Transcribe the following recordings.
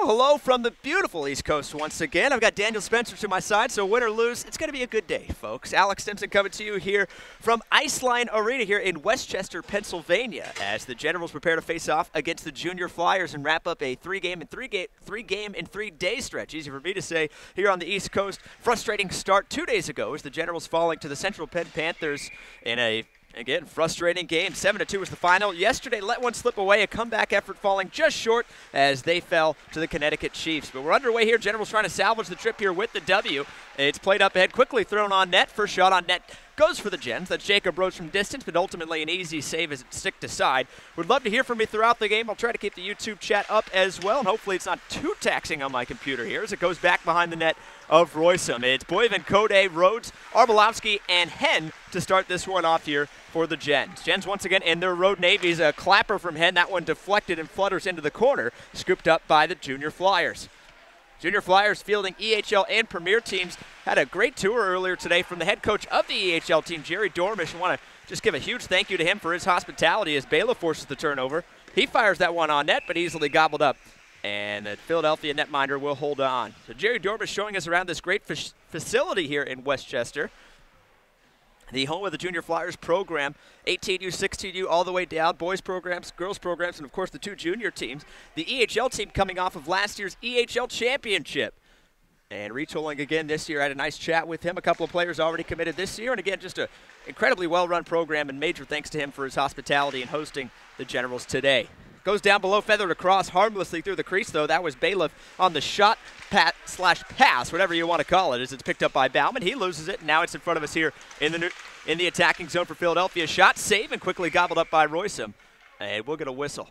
Hello from the beautiful East Coast once again. I've got Daniel Spencer to my side, so win or lose, it's going to be a good day, folks. Alex Stimson coming to you here from Iceline Arena here in Westchester, Pennsylvania, as the Generals prepare to face off against the Junior Flyers and wrap up a three-game in 3-day stretch. Easy for me to say here on the East Coast. Frustrating start 2 days ago as the Generals falling to the Central Penn Panthers in a again, frustrating game. 7-2 was the final. Yesterday, let one slip away. A comeback effort falling just short as they fell to the Connecticut Chiefs. But we're underway here. Generals trying to salvage the trip here with the W. It's played up ahead, quickly thrown on net. First shot on net goes for the Gens. That's Jacob Rhodes from distance, but ultimately an easy save as it's sticked aside. Would love to hear from you throughout the game. I'll try to keep the YouTube chat up as well, and hopefully it's not too taxing on my computer here as it goes back behind the net of Roysum. It's Boyven, Kode, Rhodes, Arbolowski, and Hen to start this one off here for the Gens. Gens once again in their road navies. A clapper from Hen. That one deflected and flutters into the corner, scooped up by the Junior Flyers. Junior Flyers fielding EHL and Premier teams. Had a great tour earlier today from the head coach of the EHL team, Jerry Dormish. I want to just give a huge thank you to him for his hospitality as Bailiff forces the turnover. He fires that one on net, but easily gobbled up. And the Philadelphia netminder will hold on. So Jerry Dormish showing us around this great facility here in Westchester. The home of the Junior Flyers program, 18U, 16U, all the way down, boys programs, girls programs, and of course the two junior teams. The EHL team coming off of last year's EHL championship. And retooling again this year. I had a nice chat with him. A couple of players already committed this year. And again, just an incredibly well-run program, and major thanks to him for his hospitality and hosting the Generals today. Goes down below, feathered across, harmlessly through the crease, though. That was Bailiff on the shot, pass, whatever you want to call it, as it's picked up by Bauman. He loses it, and now it's in front of us here in the attacking zone for Philadelphia. Shot, save, and quickly gobbled up by Roysum. And we'll get a whistle.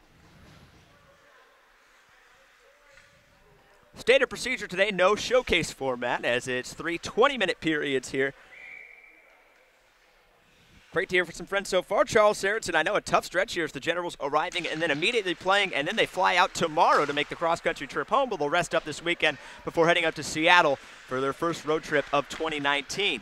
Stated procedure today, no showcase format, as it's 3 20-minute periods here. Great to hear from some friends so far. Charles Saracen, I know a tough stretch here as the Generals arriving and then immediately playing, and then they fly out tomorrow to make the cross-country trip home, but they'll rest up this weekend before heading up to Seattle for their first road trip of 2019.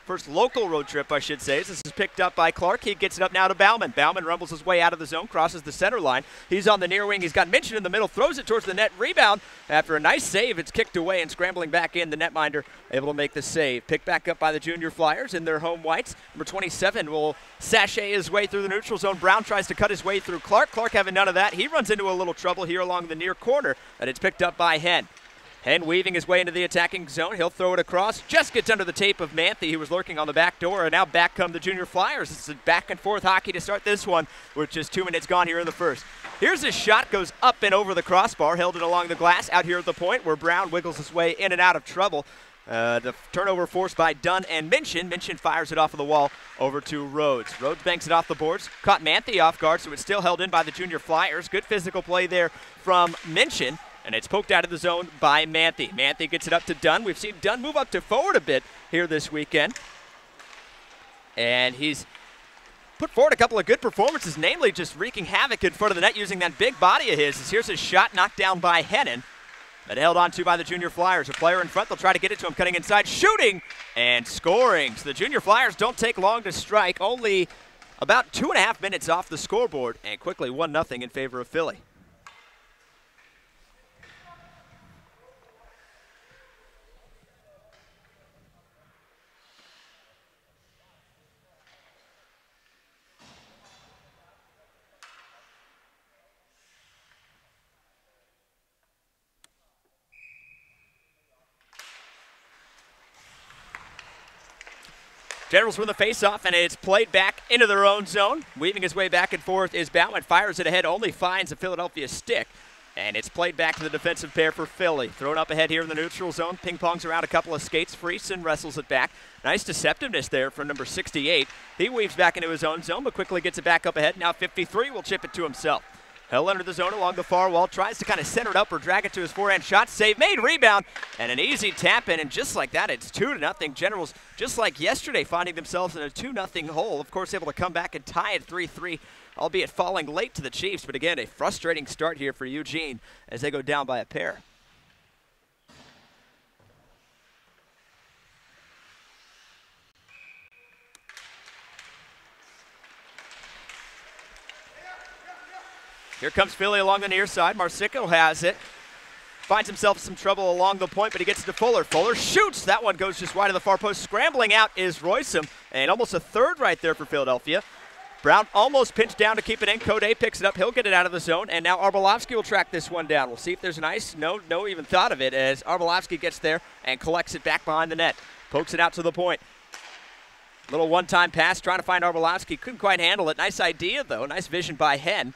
First local road trip, I should say. This is picked up by Clark. He gets it up now to Bauman. Bauman rumbles his way out of the zone, crosses the center line. He's on the near wing. He's got Minchin in the middle, throws it towards the net. Rebound. After a nice save, it's kicked away and scrambling back in. The netminder able to make the save. Picked back up by the Junior Flyers in their home whites. Number 27 will sashay his way through the neutral zone. Brown tries to cut his way through Clark. Clark having none of that. He runs into a little trouble here along the near corner, and it's picked up by Hen. Hen weaving his way into the attacking zone. He'll throw it across. Just gets under the tape of Manthe, who was lurking on the back door. And now back come the Junior Flyers. It's a back-and-forth hockey to start this one, with just 2 minutes gone here in the first. Here's his shot. Goes up and over the crossbar. Held it along the glass out here at the point where Brown wiggles his way in and out of trouble. The turnover forced by Dunn and Minchin. Minchin fires it off of the wall over to Rhodes. Rhodes banks it off the boards. Caught Manthe off guard, so it's still held in by the Junior Flyers. Good physical play there from Minchin. And it's poked out of the zone by Manthe. Manthe gets it up to Dunn. We've seen Dunn move up to forward a bit here this weekend. And he's put forward a couple of good performances, namely just wreaking havoc in front of the net using that big body of his. Here's his shot knocked down by Hennon. But held on to by the Junior Flyers. A player in front, they'll try to get it to him, cutting inside, shooting, and scoring. So the Junior Flyers don't take long to strike. Only about 2.5 minutes off the scoreboard, and quickly 1-0 in favor of Philly. Generals win the face-off, and it's played back into their own zone. Weaving his way back and forth is Bauman. Fires it ahead, only finds a Philadelphia stick. And it's played back to the defensive pair for Philly. Thrown up ahead here in the neutral zone. Ping-pongs around a couple of skates. Friesen wrestles it back. Nice deceptiveness there from number 68. He weaves back into his own zone, but quickly gets it back up ahead. Now 53 will chip it to himself. He'll enter the zone along the far wall, tries to kind of center it up or drag it to his forehand shot. Save made, rebound, and an easy tap in, and just like that, it's 2-0. Generals, just like yesterday, finding themselves in a 2-0 hole. Of course, able to come back and tie it 3-3, albeit falling late to the Chiefs. But again, a frustrating start here for Eugene as they go down by a pair. Here comes Philly along the near side. Marsico has it. finds himself some trouble along the point, but he gets to Fuller. Fuller shoots. That one goes just wide of the far post. Scrambling out is Roysum, and almost a third right there for Philadelphia. Brown almost pinched down to keep it in. Code picks it up. He'll get it out of the zone, and now Arbolovsky will track this one down. We'll see if there's an ice. No even thought of it as Arbolovsky gets there and collects it back behind the net. Pokes it out to the point. Little one-time pass trying to find Arbolovsky. Couldn't quite handle it. Nice idea, though. Nice vision by Hen.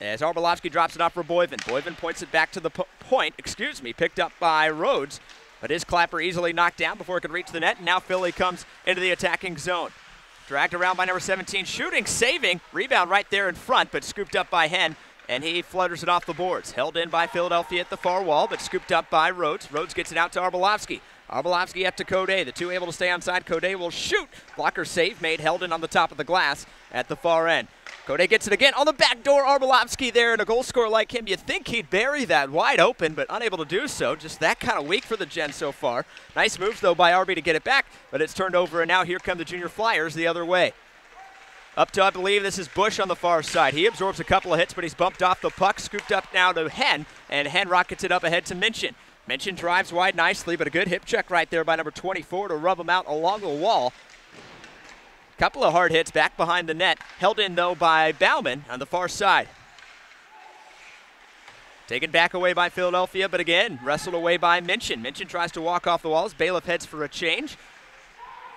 As Arbolovsky drops it off for Boyven. Boyven points it back to the point. Picked up by Rhodes. But his clapper easily knocked down before it could reach the net. And now Philly comes into the attacking zone. Dragged around by number 17, shooting, saving. Rebound right there in front, but scooped up by Hen, and he flutters it off the boards. Held in by Philadelphia at the far wall, but scooped up by Rhodes. Rhodes gets it out to Arbolovsky. Arbolovsky up to Code. The two able to stay onside. Code will shoot. Blocker save made. Held in on the top of the glass at the far end. Code gets it again on the back door. Arbolovsky there, and a goal scorer like him, you'd think he'd bury that wide open, but unable to do so. Just that kind of weak for the Gen so far. Nice moves, though, by Arby to get it back, but it's turned over, and now here come the Junior Flyers the other way. Up to, I believe, this is Bush on the far side. He absorbs a couple of hits, but he's bumped off the puck. Scooped up now to Hen, and Hen rockets it up ahead to Minchin. Minchin drives wide nicely, but a good hip check right there by number 24 to rub him out along the wall. Couple of hard hits back behind the net. Held in, though, by Bauman on the far side. Taken back away by Philadelphia, but again, wrestled away by Minchin. Minchin tries to walk off the walls. Bailiff heads for a change.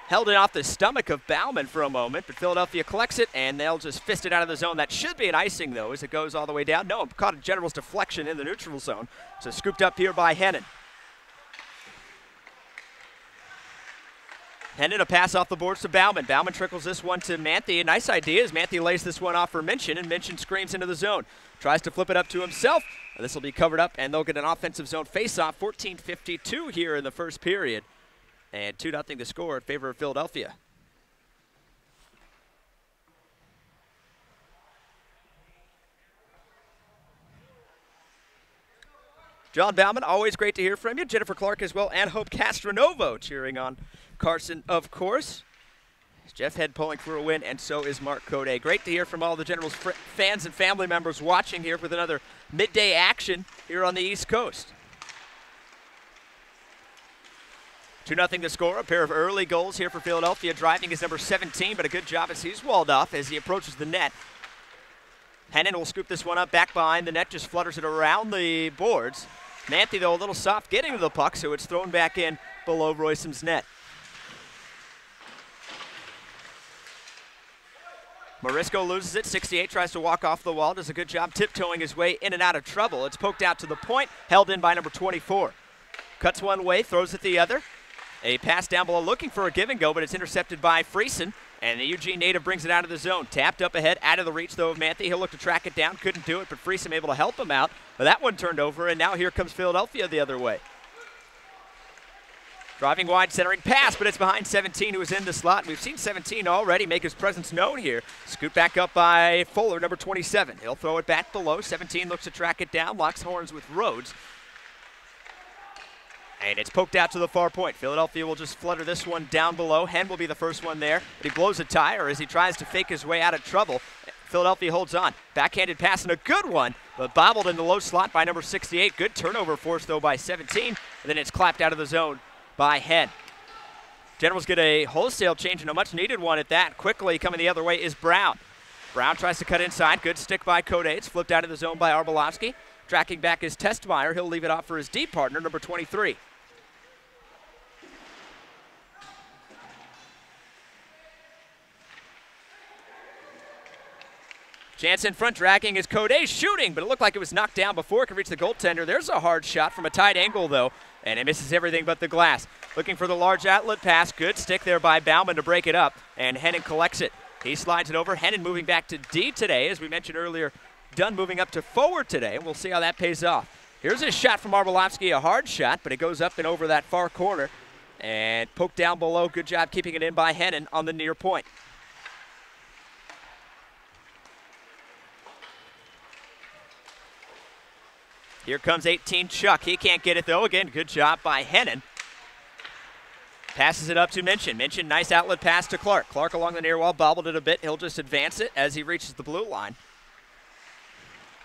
Held it off the stomach of Bauman for a moment, but Philadelphia collects it, and they'll just fist it out of the zone. That should be an icing, though, as it goes all the way down. No, caught a General's deflection in the neutral zone. So scooped up here by Hennon. Hennon a pass off the boards to Bauman. Bauman trickles this one to Manthe. A nice idea as Manthe lays this one off for Minchin, and Minchin screams into the zone. Tries to flip it up to himself. This will be covered up, and they'll get an offensive zone face-off. 14:52 here in the first period. And 2-0 the score in favor of Philadelphia. John Bauman, always great to hear from you. Jennifer Clark as well, and Hope Castronovo cheering on Carson, of course. Jeff Head pulling for a win, and so is Mark Code. Great to hear from all the Generals fans and family members watching here with another midday action here on the East Coast. 2-0 the score. A pair of early goals here for Philadelphia. Driving is number 17, but a good job as he's walled off as he approaches the net. Hennon will scoop this one up back behind the net, just flutters it around the boards. Manthe, though, a little soft getting to the puck, so it's thrown back in below Royson's net. Morisco loses it. 68 tries to walk off the wall. Does a good job tiptoeing his way in and out of trouble. It's poked out to the point, held in by number 24. Cuts one way, throws it the other. A pass down below looking for a give and go, but it's intercepted by Friesen. And the Eugene native brings it out of the zone. Tapped up ahead, out of the reach, though, of Manthe. He'll look to track it down. Couldn't do it, but Friesen able to help him out. But that one turned over, and now here comes Philadelphia the other way. Driving wide, centering pass, but it's behind 17, who is in the slot. And we've seen 17 already make his presence known here. Scoop back up by Fuller, number 27. He'll throw it back below. 17 looks to track it down, locks horns with Rhodes. And it's poked out to the far point. Philadelphia will just flutter this one down below. Hen will be the first one there, but he blows a tire as he tries to fake his way out of trouble. Philadelphia holds on. Backhanded pass and a good one, but bobbled in the low slot by number 68. Good turnover force, though, by 17. And then it's clapped out of the zone by Hen. Generals get a wholesale change and a much-needed one at that. Quickly coming the other way is Brown. Brown tries to cut inside. Good stick by Code. It's flipped out of the zone by Arbolovsky. Tracking back is Testmeyer. He'll leave it off for his D partner, number 23. Chance in front, dragging is Code, shooting, but it looked like it was knocked down before it could reach the goaltender. There's a hard shot from a tight angle, though, and it misses everything but the glass. Looking for the large outlet pass. Good stick there by Bauman to break it up, and Hennon collects it. He slides it over. Hennon moving back to D today, as we mentioned earlier. Dunn moving up to forward today, and we'll see how that pays off. Here's a shot from Arbolovsky, a hard shot, but it goes up and over that far corner, and poked down below. Good job keeping it in by Hennon on the near point. Here comes 18 Chuck. He can't get it, though. Again, good job by Hennon. Passes it up to Minchin. Minchin, nice outlet pass to Clark. Clark along the near wall, bobbled it a bit. He'll just advance it as he reaches the blue line.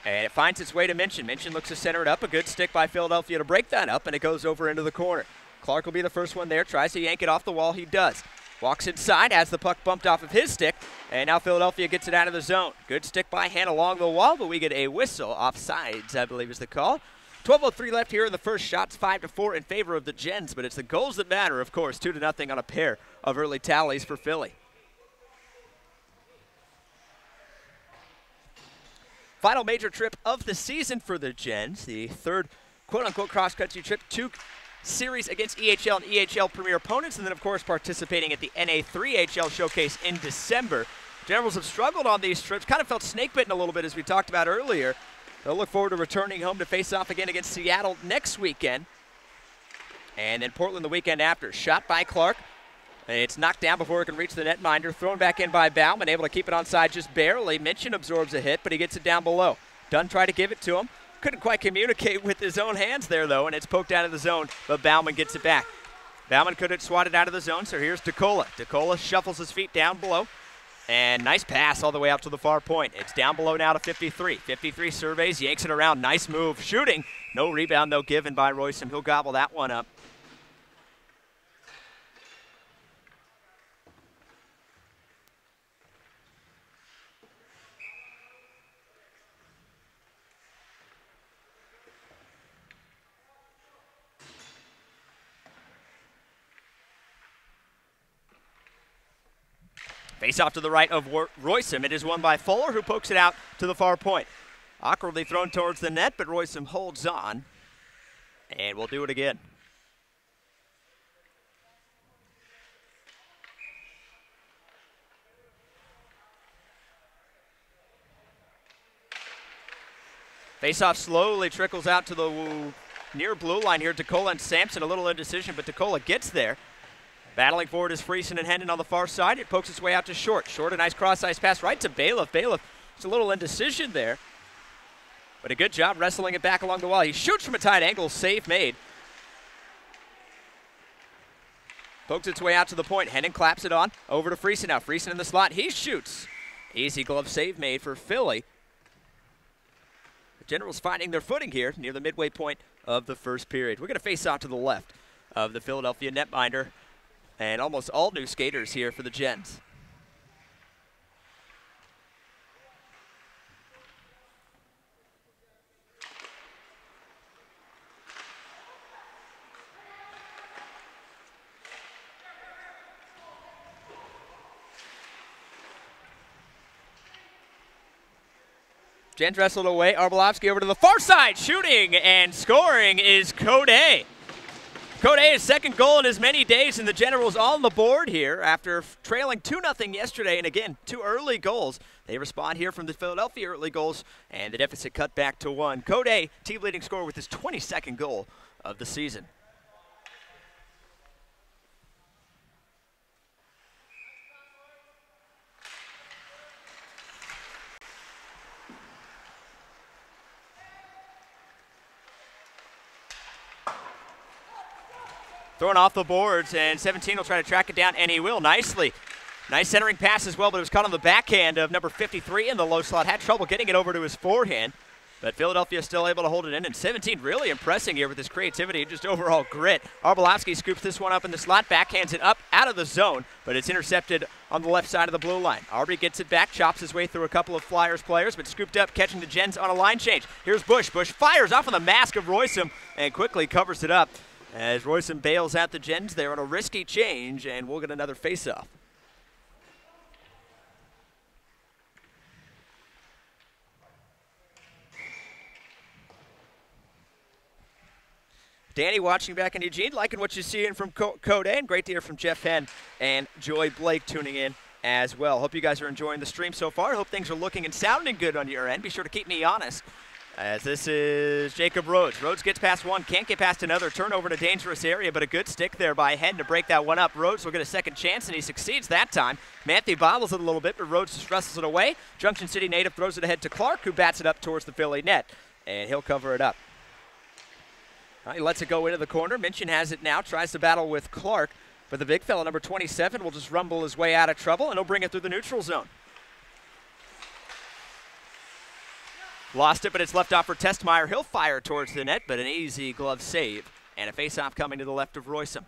And it finds its way to Minchin. Minchin looks to center it up. A good stick by Philadelphia to break that up, and it goes over into the corner. Clark will be the first one there. Tries to yank it off the wall. He does. Walks inside, has the puck bumped off of his stick, and now Philadelphia gets it out of the zone. Good stick by hand along the wall, but we get a whistle. Offsides, I believe, is the call. 12:03 left here in the first. Shots 5-4 in favor of the Gens, but it's the goals that matter, of course. 2-0 on a pair of early tallies for Philly. Final major trip of the season for the Gens, the third quote-unquote cross-country trip, 2 series against EHL and EHL Premier opponents, and then, of course, participating at the NA3HL Showcase in December. Generals have struggled on these trips, kind of felt snake-bitten a little bit, as we talked about earlier. They'll look forward to returning home to face off again against Seattle next weekend. And then Portland the weekend after. Shot by Clark. It's knocked down before it can reach the netminder. Thrown back in by Bauman, able to keep it onside just barely. Minchin absorbs a hit, but he gets it down below. Dunn tried to give it to him. Couldn't quite communicate with his own hands there, though, and it's poked out of the zone, but Bauman gets it back. Bauman couldn't swat it out of the zone, so here's DeCola. DeCola shuffles his feet down below, and nice pass all the way out to the far point. It's down below now to 53. 53 surveys, yanks it around. Nice move. Shooting. No rebound, though, given by Royston. He'll gobble that one up. Face off to the right of Royston. It is won by Fuller, who pokes it out to the far point. Awkwardly thrown towards the net, but Royston holds on. And we'll do it again. Face-off slowly trickles out to the near blue line here. DeCola and Sampson, a little indecision, but DeCola gets there. Battling forward is Friesen and Hendon on the far side. It pokes its way out to Short. Short, a nice cross-ice pass right to Bailiff. Bailiff, just a little indecision there. But a good job wrestling it back along the wall. He shoots from a tight angle. Save made. Pokes its way out to the point. Hendon claps it on. Over to Friesen now. Friesen in the slot. He shoots. Easy glove save made for Philly. The Generals finding their footing here near the midway point of the first period. We're going to face off to the left of the Philadelphia netminder. And almost all new skaters here for the Gens. Gens wrestled away. Arbolovsky over to the far side. Shooting and scoring is Code. Code's second goal in as many days, and the Generals on the board here after trailing 2-0 yesterday, and again, 2 early goals. They respond here from the Philadelphia early goals, and the deficit cut back to 1. Code, team leading scorer with his 22nd goal of the season. Thrown off the boards, and 17 will try to track it down, and he will nicely. Nice centering pass as well, but it was caught on the backhand of number 53 in the low slot. Had trouble getting it over to his forehand, but Philadelphia still able to hold it in, and 17 really impressing here with his creativity and just overall grit. Arbolovsky scoops this one up in the slot, backhands it up out of the zone, but it's intercepted on the left side of the blue line. Arby gets it back, chops his way through a couple of Flyers players, but scooped up, catching the Gens on a line change. Here's Bush. Bush fires off on the mask of Royston and quickly covers it up. As Royston bails out the Gens there on a risky change, and we'll get another face-off. Danny watching back in Eugene, liking what you're seeing from Code, and great to hear from Jeff Henn and Joy Blake tuning in as well. Hope you guys are enjoying the stream so far. Hope things are looking and sounding good on your end. Be sure to keep me honest. As this is Jacob Rhodes. Rhodes gets past one, can't get past another. Turnover in a dangerous area, but a good stick there by Henn to break that one up. Rhodes will get a second chance, and he succeeds that time. Matthew bobbles it a little bit, but Rhodes just wrestles it away. Junction City native throws it ahead to Clark, who bats it up towards the Philly net, and he'll cover it up. He lets it go into the corner. Minchin has it now, tries to battle with Clark, but the big fella, number 27, will just rumble his way out of trouble, and he'll bring it through the neutral zone. Lost it, but it's left off for Testmeyer. He'll fire towards the net, but an easy glove save. And a face-off coming to the left of Roysum.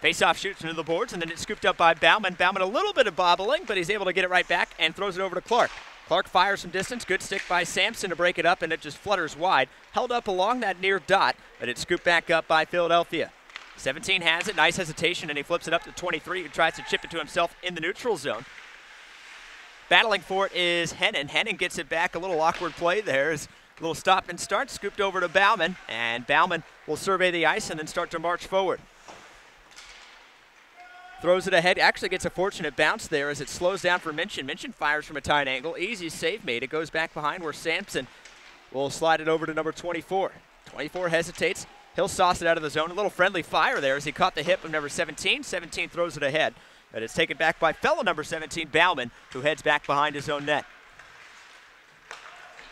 Face-off shoots into the boards, and then it's scooped up by Bauman. Bauman a little bit of bobbling, but he's able to get it right back and throws it over to Clark. Clark fires from distance. Good stick by Sampson to break it up, and it just flutters wide. Held up along that near dot, but it's scooped back up by Philadelphia. 17 has it. Nice hesitation, and he flips it up to 23, who tries to chip it to himself in the neutral zone. Battling for it is Hennon. Hennon gets it back. A little awkward play there. A little stop and start. Scooped over to Bauman, and Bauman will survey the ice and then start to march forward. Throws it ahead, actually gets a fortunate bounce there as it slows down for Minchin. Minchin fires from a tight angle, easy save made. It goes back behind where Sampson will slide it over to number 24. 24 hesitates, he'll sauce it out of the zone. A little friendly fire there as he caught the hip of number 17. 17 throws it ahead, but it's taken back by fellow number 17, Bauman, who heads back behind his own net.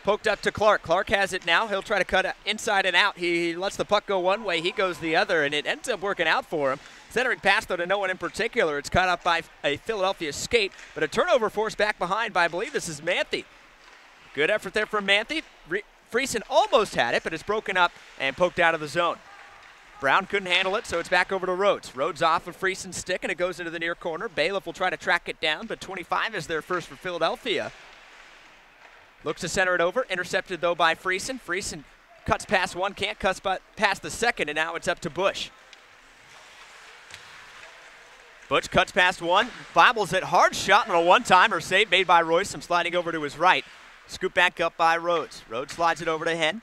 Poked up to Clark. Clark has it now. He'll try to cut inside and out. He lets the puck go one way, he goes the other, and it ends up working out for him. Centering pass, though, to no one in particular. It's caught up by a Philadelphia skate, but a turnover forced back behind by, I believe this is Manthe. Good effort there from Manthe. Friesen almost had it, but it's broken up and poked out of the zone. Brown couldn't handle it, so it's back over to Rhodes. Rhodes off of Friesen's stick, and it goes into the near corner. Bailiff will try to track it down, but 25 is there first for Philadelphia. Looks to center it over. Intercepted, though, by Friesen. Friesen cuts past one, can't cut past the second, and now it's up to Bush. Butch cuts past one, bobbles it, hard shot on a one-timer, save made by Roysum, sliding over to his right. Scoop back up by Rhodes. Rhodes slides it over to Henn.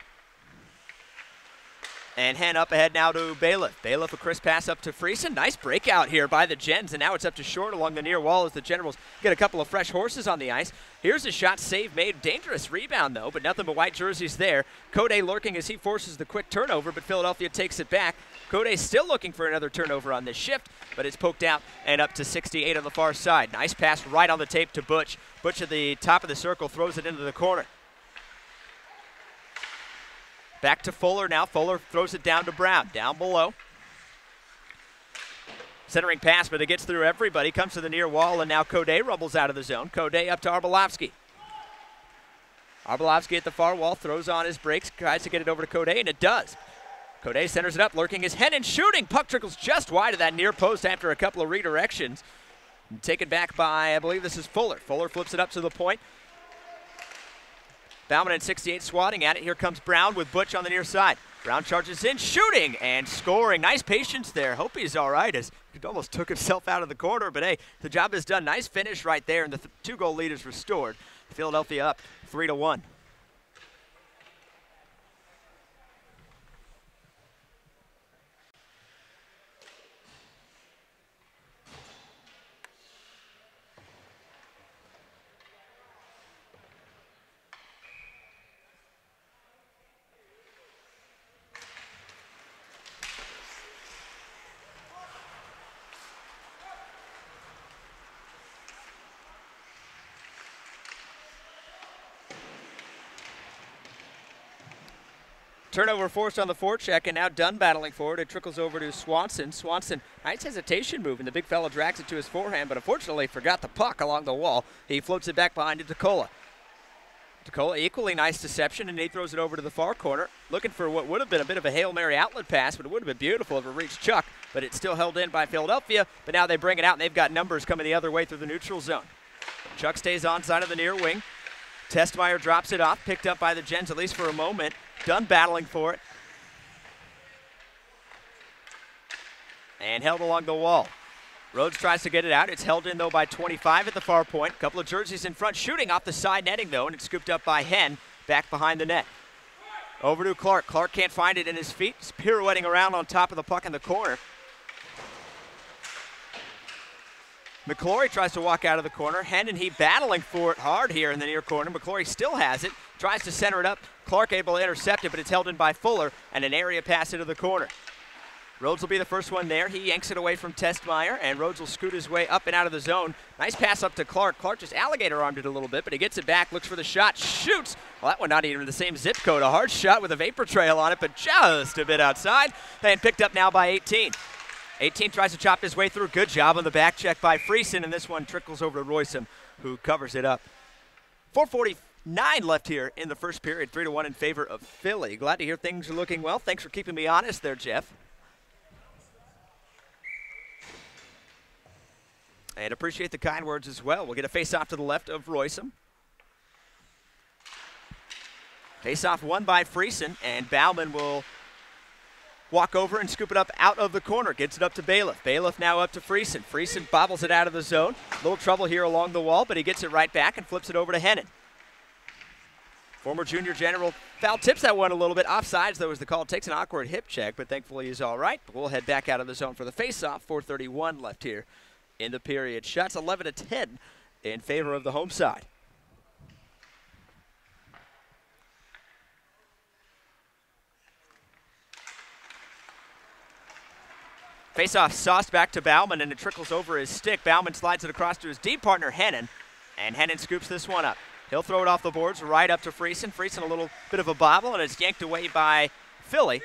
And Henn up ahead now to Bailiff. Bailiff a crisp pass up to Friesen. Nice breakout here by the Gens, and now it's up to Short along the near wall as the Generals get a couple of fresh horses on the ice. Here's a shot, save made. Dangerous rebound, though, but nothing but white jerseys there. Code lurking as he forces the quick turnover, but Philadelphia takes it back. Code still looking for another turnover on this shift, but it's poked out and up to 68 on the far side. Nice pass right on the tape to Butch. Butch at the top of the circle throws it into the corner. Back to Fuller now. Fuller throws it down to Brown. Down below. Centering pass, but it gets through everybody. Comes to the near wall, and now Code rumbles out of the zone. Code up to Arbolovsky. Arbolovsky at the far wall, throws on his brakes, tries to get it over to Code, and it does. Code centers it up, lurking his head and shooting. Puck trickles just wide of that near post after a couple of redirections. Taken back by, I believe this is Fuller. Fuller flips it up to the point. Bauman at 68 swatting at it. Here comes Brown with Butch on the near side. Brown charges in, shooting and scoring. Nice patience there. Hope he's all right as he almost took himself out of the corner. But, hey, the job is done. Nice finish right there, and the two-goal lead is restored. Philadelphia up 3-1. Turnover forced on the forecheck, and now Dunn battling forward. It trickles over to Swanson. Swanson, nice hesitation move, and the big fella drags it to his forehand, but unfortunately forgot the puck along the wall. He floats it back behind to Tekola. Tekola, equally nice deception, and he throws it over to the far corner, looking for what would have been a bit of a Hail Mary outlet pass, but it would have been beautiful if it reached Chuck, but it's still held in by Philadelphia, but now they bring it out, and they've got numbers coming the other way through the neutral zone. Chuck stays on side of the near wing. Testmeyer drops it off, picked up by the Gens, at least for a moment. Dunn battling for it. And held along the wall. Rhodes tries to get it out. It's held in, though, by 25 at the far point. A couple of jerseys in front, shooting off the side netting, though, and it's scooped up by Henn back behind the net. Over to Clark. Clark can't find it in his feet. He's pirouetting around on top of the puck in the corner. McClory tries to walk out of the corner. Henn and he battling for it hard here in the near corner. McClory still has it. Tries to center it up. Clark able to intercept it, but it's held in by Fuller, and an area pass into the corner. Rhodes will be the first one there. He yanks it away from Testmeyer, and Rhodes will scoot his way up and out of the zone. Nice pass up to Clark. Clark just alligator-armed it a little bit, but he gets it back, looks for the shot, shoots. Well, that one not even in the same zip code. A hard shot with a vapor trail on it, but just a bit outside, and picked up now by 18. 18 tries to chop his way through. Good job on the back check by Friesen, and this one trickles over to Roysum, who covers it up. 4:49 left here in the first period, 3-1 in favor of Philly. Glad to hear things are looking well. Thanks for keeping me honest there, Jeff. And appreciate the kind words as well. We'll get a face-off to the left of Roysum. Face-off won by Friesen, and Bauman will walk over and scoop it up out of the corner. Gets it up to Bailiff. Bailiff now up to Friesen. Friesen bobbles it out of the zone. A little trouble here along the wall, but he gets it right back and flips it over to Hennon. Former junior general foul tips that one a little bit. Offsides, though, as the call. Takes an awkward hip check, but thankfully he's all right. We'll head back out of the zone for the face-off. 4:31 left here in the period. Shots 11-10 in favor of the home side. Face-off sauced back to Bauman, and it trickles over his stick. Bauman slides it across to his deep partner, Hennon, and Hennon scoops this one up. He'll throw it off the boards right up to Friesen. Friesen a little bit of a bobble, and it's yanked away by Philly.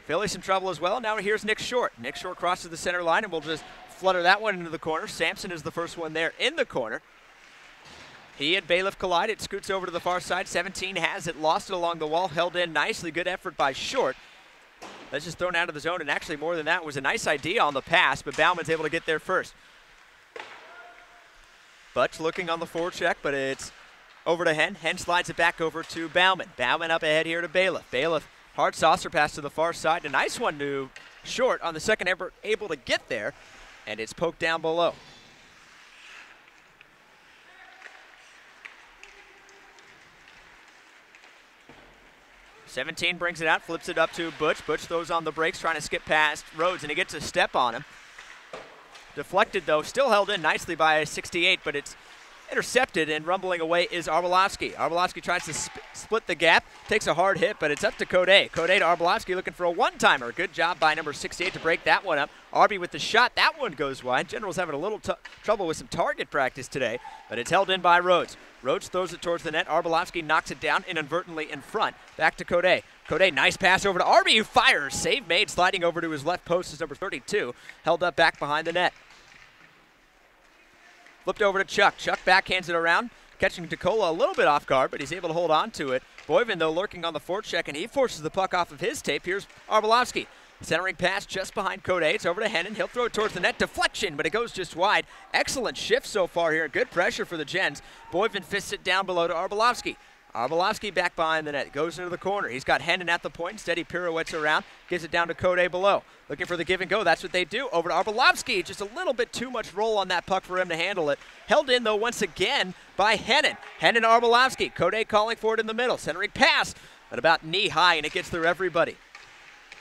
Philly some trouble as well. Now here's Nick Short. Nick Short crosses the center line, and we'll just flutter that one into the corner. Sampson is the first one there in the corner. He and Bailiff collide. It scoots over to the far side. 17 has it, lost it along the wall, held in nicely. Good effort by Short. That's just thrown out of the zone, and actually more than that, was a nice idea on the pass, but Bauman's able to get there first. Butch looking on the forecheck, but it's over to Henn. Henn slides it back over to Bauman. Bauman up ahead here to Bailiff. Bailiff, hard saucer pass to the far side. A nice one to Short on the second effort, able to get there, and it's poked down below. '17 brings it out, flips it up to Butch. Butch throws on the brakes, trying to skip past Rhodes, and he gets a step on him. Deflected, though, still held in nicely by 68, but it's intercepted, and rumbling away is Arbolowski. Arbolowski tries to split the gap, takes a hard hit, but it's up to Code. Code to Arbolowski looking for a one-timer. Good job by number 68 to break that one up. Arby with the shot. That one goes wide. General's having a little trouble with some target practice today, but it's held in by Rhodes. Rhodes throws it towards the net. Arbolowski knocks it down inadvertently in front. Back to Code. Code, nice pass over to Arby, who fires. Save made, sliding over to his left post is number 32. Held up back behind the net. Flipped over to Chuck. Chuck backhands it around, catching DeCola a little bit off guard, but he's able to hold on to it. Boyven, though, lurking on the forecheck, and he forces the puck off of his tape. Here's Arbolowski. Centering pass just behind Code. It's over to Hennon. He'll throw it towards the net. Deflection, but it goes just wide. Excellent shift so far here. Good pressure for the Gens. Boyven fists it down below to Arbolowski. Arbolowski back behind the net, goes into the corner. He's got Hennon at the point. Instead, he pirouettes around, gives it down to Code below. Looking for the give and go. That's what they do. Over to Arbolowski. Just a little bit too much roll on that puck for him to handle it. Held in, though, once again by Hennon. Hennon to Arbolowski. Code calling for it in the middle. Centering pass, but about knee high, and it gets through everybody.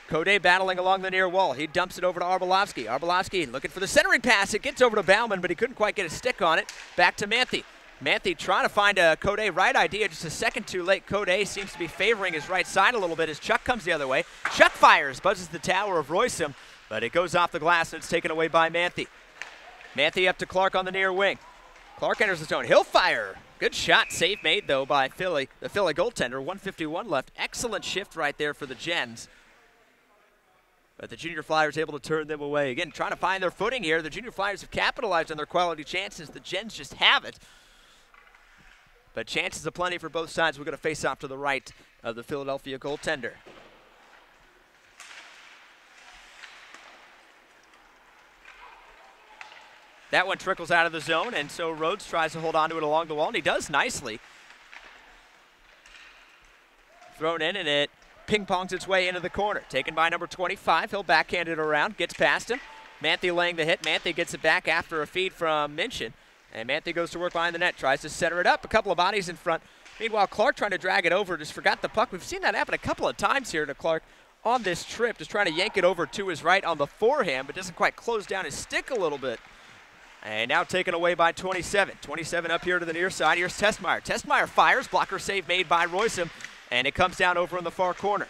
Code battling along the near wall. He dumps it over to Arbolowski. Arbolowski looking for the centering pass. It gets over to Bauman, but he couldn't quite get a stick on it. Back to Manthe. Manthe trying to find a Code right idea, just a second too late. Code seems to be favoring his right side a little bit as Chuck comes the other way. Chuck fires, buzzes the tower of Roysum, but it goes off the glass and it's taken away by Manthe. Manthe up to Clark on the near wing. Clark enters the zone. He'll fire. Good shot. Save made, though, by Philly, the Philly goaltender. 1:51 left. Excellent shift right there for the Gens. But the Junior Flyers able to turn them away. Again, trying to find their footing here. The Junior Flyers have capitalized on their quality chances. The Gens just haven't. But chances aplenty for both sides. We're going to face off to the right of the Philadelphia goaltender. That one trickles out of the zone, and so Rhodes tries to hold on to it along the wall, and he does nicely. Thrown in, and it ping-pongs its way into the corner. Taken by number 25. He'll backhand it around, gets past him. Manthe laying the hit. Manthe gets it back after a feed from Minchin. And Manthe goes to work behind the net, tries to center it up. A couple of bodies in front. Meanwhile, Clark trying to drag it over, just forgot the puck. We've seen that happen a couple of times here to Clark on this trip, just trying to yank it over to his right on the forehand, but doesn't quite close down his stick a little bit. And now taken away by 27. 27 up here to the near side. Here's Testmeyer. Testmeyer fires. Blocker save made by Roysum, and it comes down over in the far corner.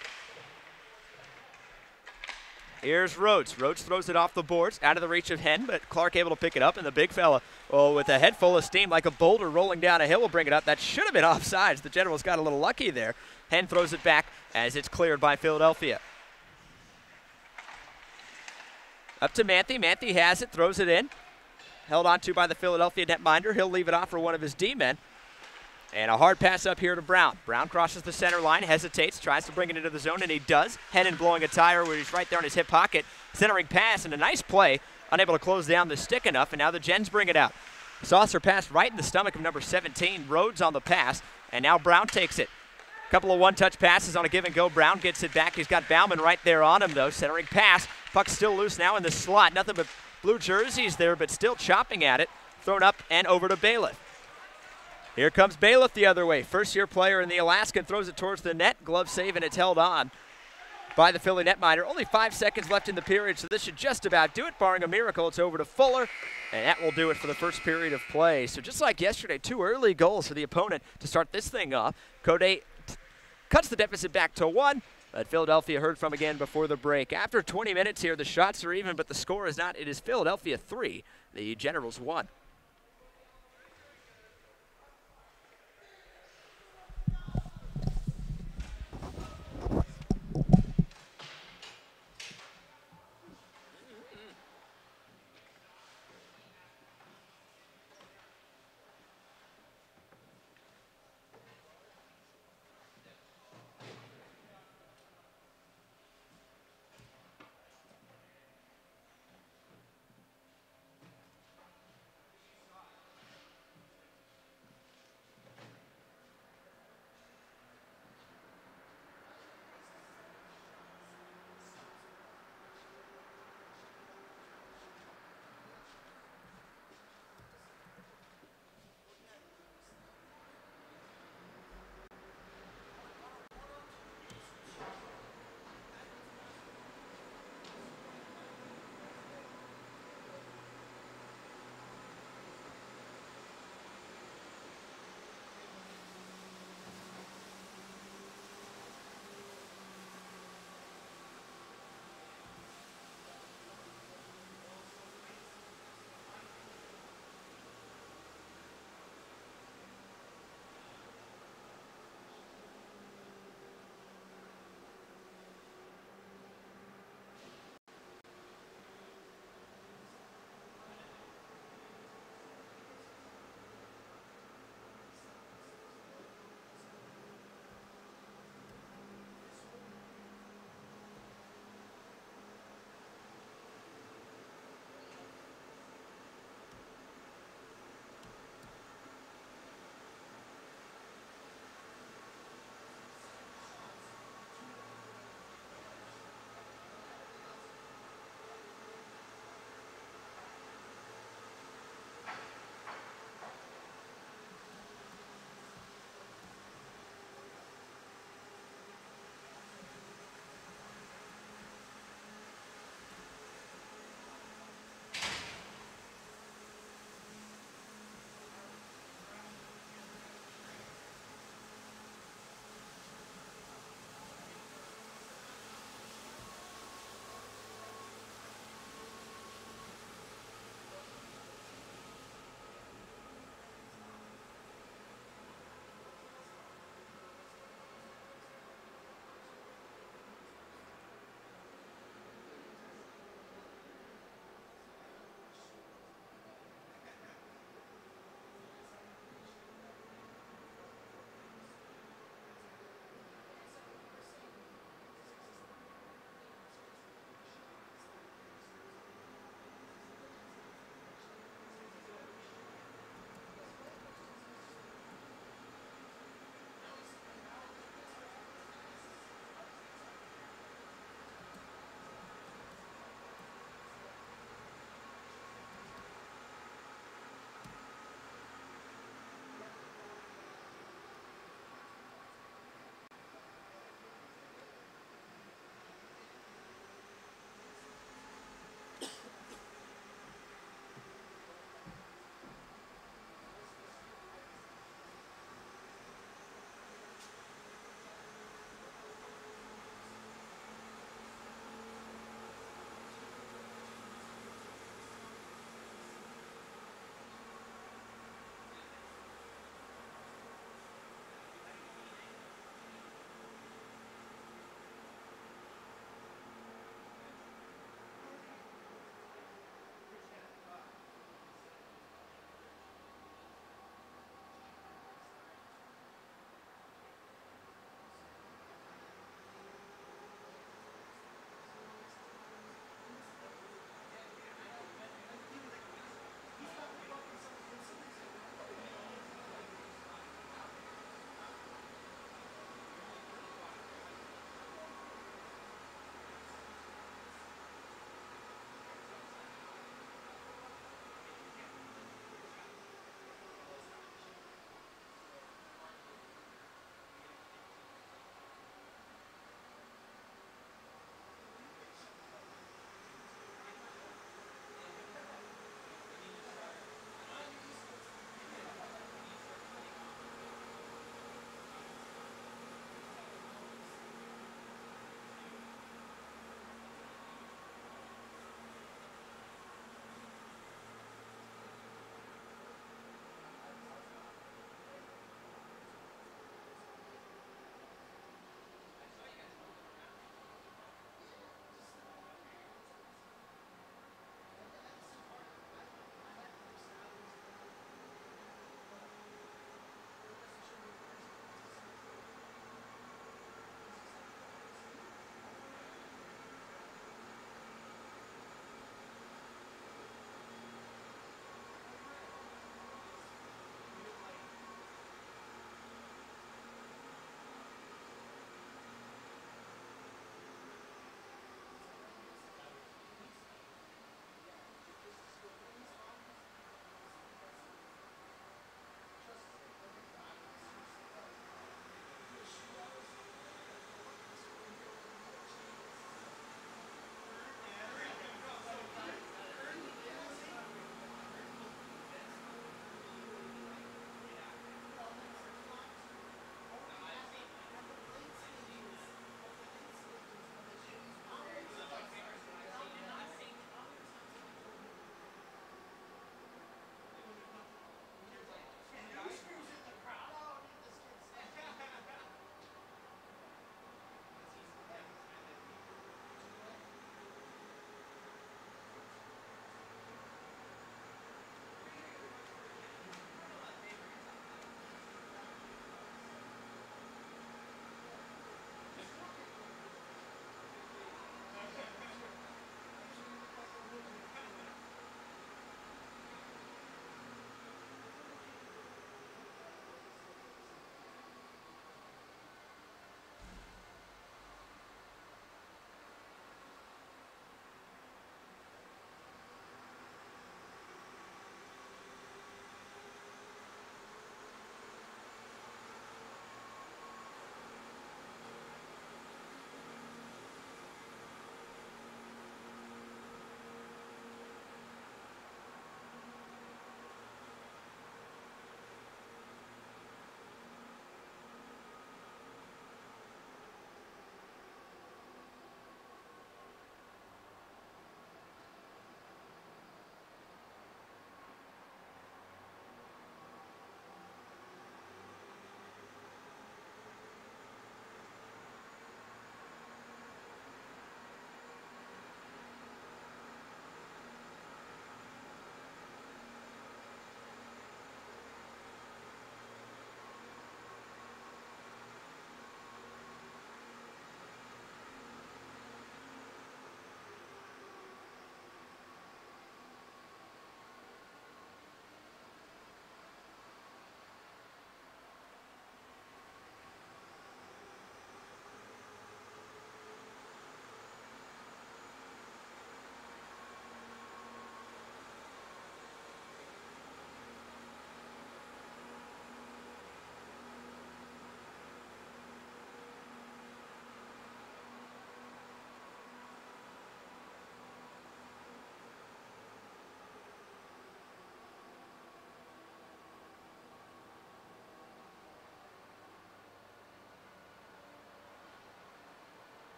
Here's Rhodes. Rhodes throws it off the boards, out of the reach of Henn, but Clark able to pick it up, and the big fella, with a head full of steam like a boulder rolling down a hill, will bring it up. That should have been offsides. The Generals got a little lucky there. Henn throws it back as it's cleared by Philadelphia. Up to Manthe. Manthe has it, throws it in. Held on to by the Philadelphia netminder. He'll leave it off for one of his D-men. And a hard pass up here to Brown. Brown crosses the center line, hesitates, tries to bring it into the zone, and he does. Hennon blowing a tire where he's right there in his hip pocket. Centering pass and a nice play. Unable to close down the stick enough, and now the Gens bring it out. Saucer pass right in the stomach of number 17. Rhodes on the pass, and now Brown takes it. Couple of one-touch passes on a give and go. Brown gets it back. He's got Bauman right there on him, though. Centering pass. Puck still loose now in the slot. Nothing but blue jerseys there, but still chopping at it. Thrown up and over to Bailiff. Here comes Bailiff the other way. First-year player in the Alaskan throws it towards the net. Glove save, and it's held on by the Philly netminder. Only 5 seconds left in the period, so this should just about do it. Barring a miracle, it's over to Fuller, and that will do it for the first period of play. So just like yesterday, 2 early goals for the opponent to start this thing off. Code cuts the deficit back to 1, but Philadelphia heard from again before the break. After 20 minutes here, the shots are even, but the score is not. It is Philadelphia 3, the Generals 1.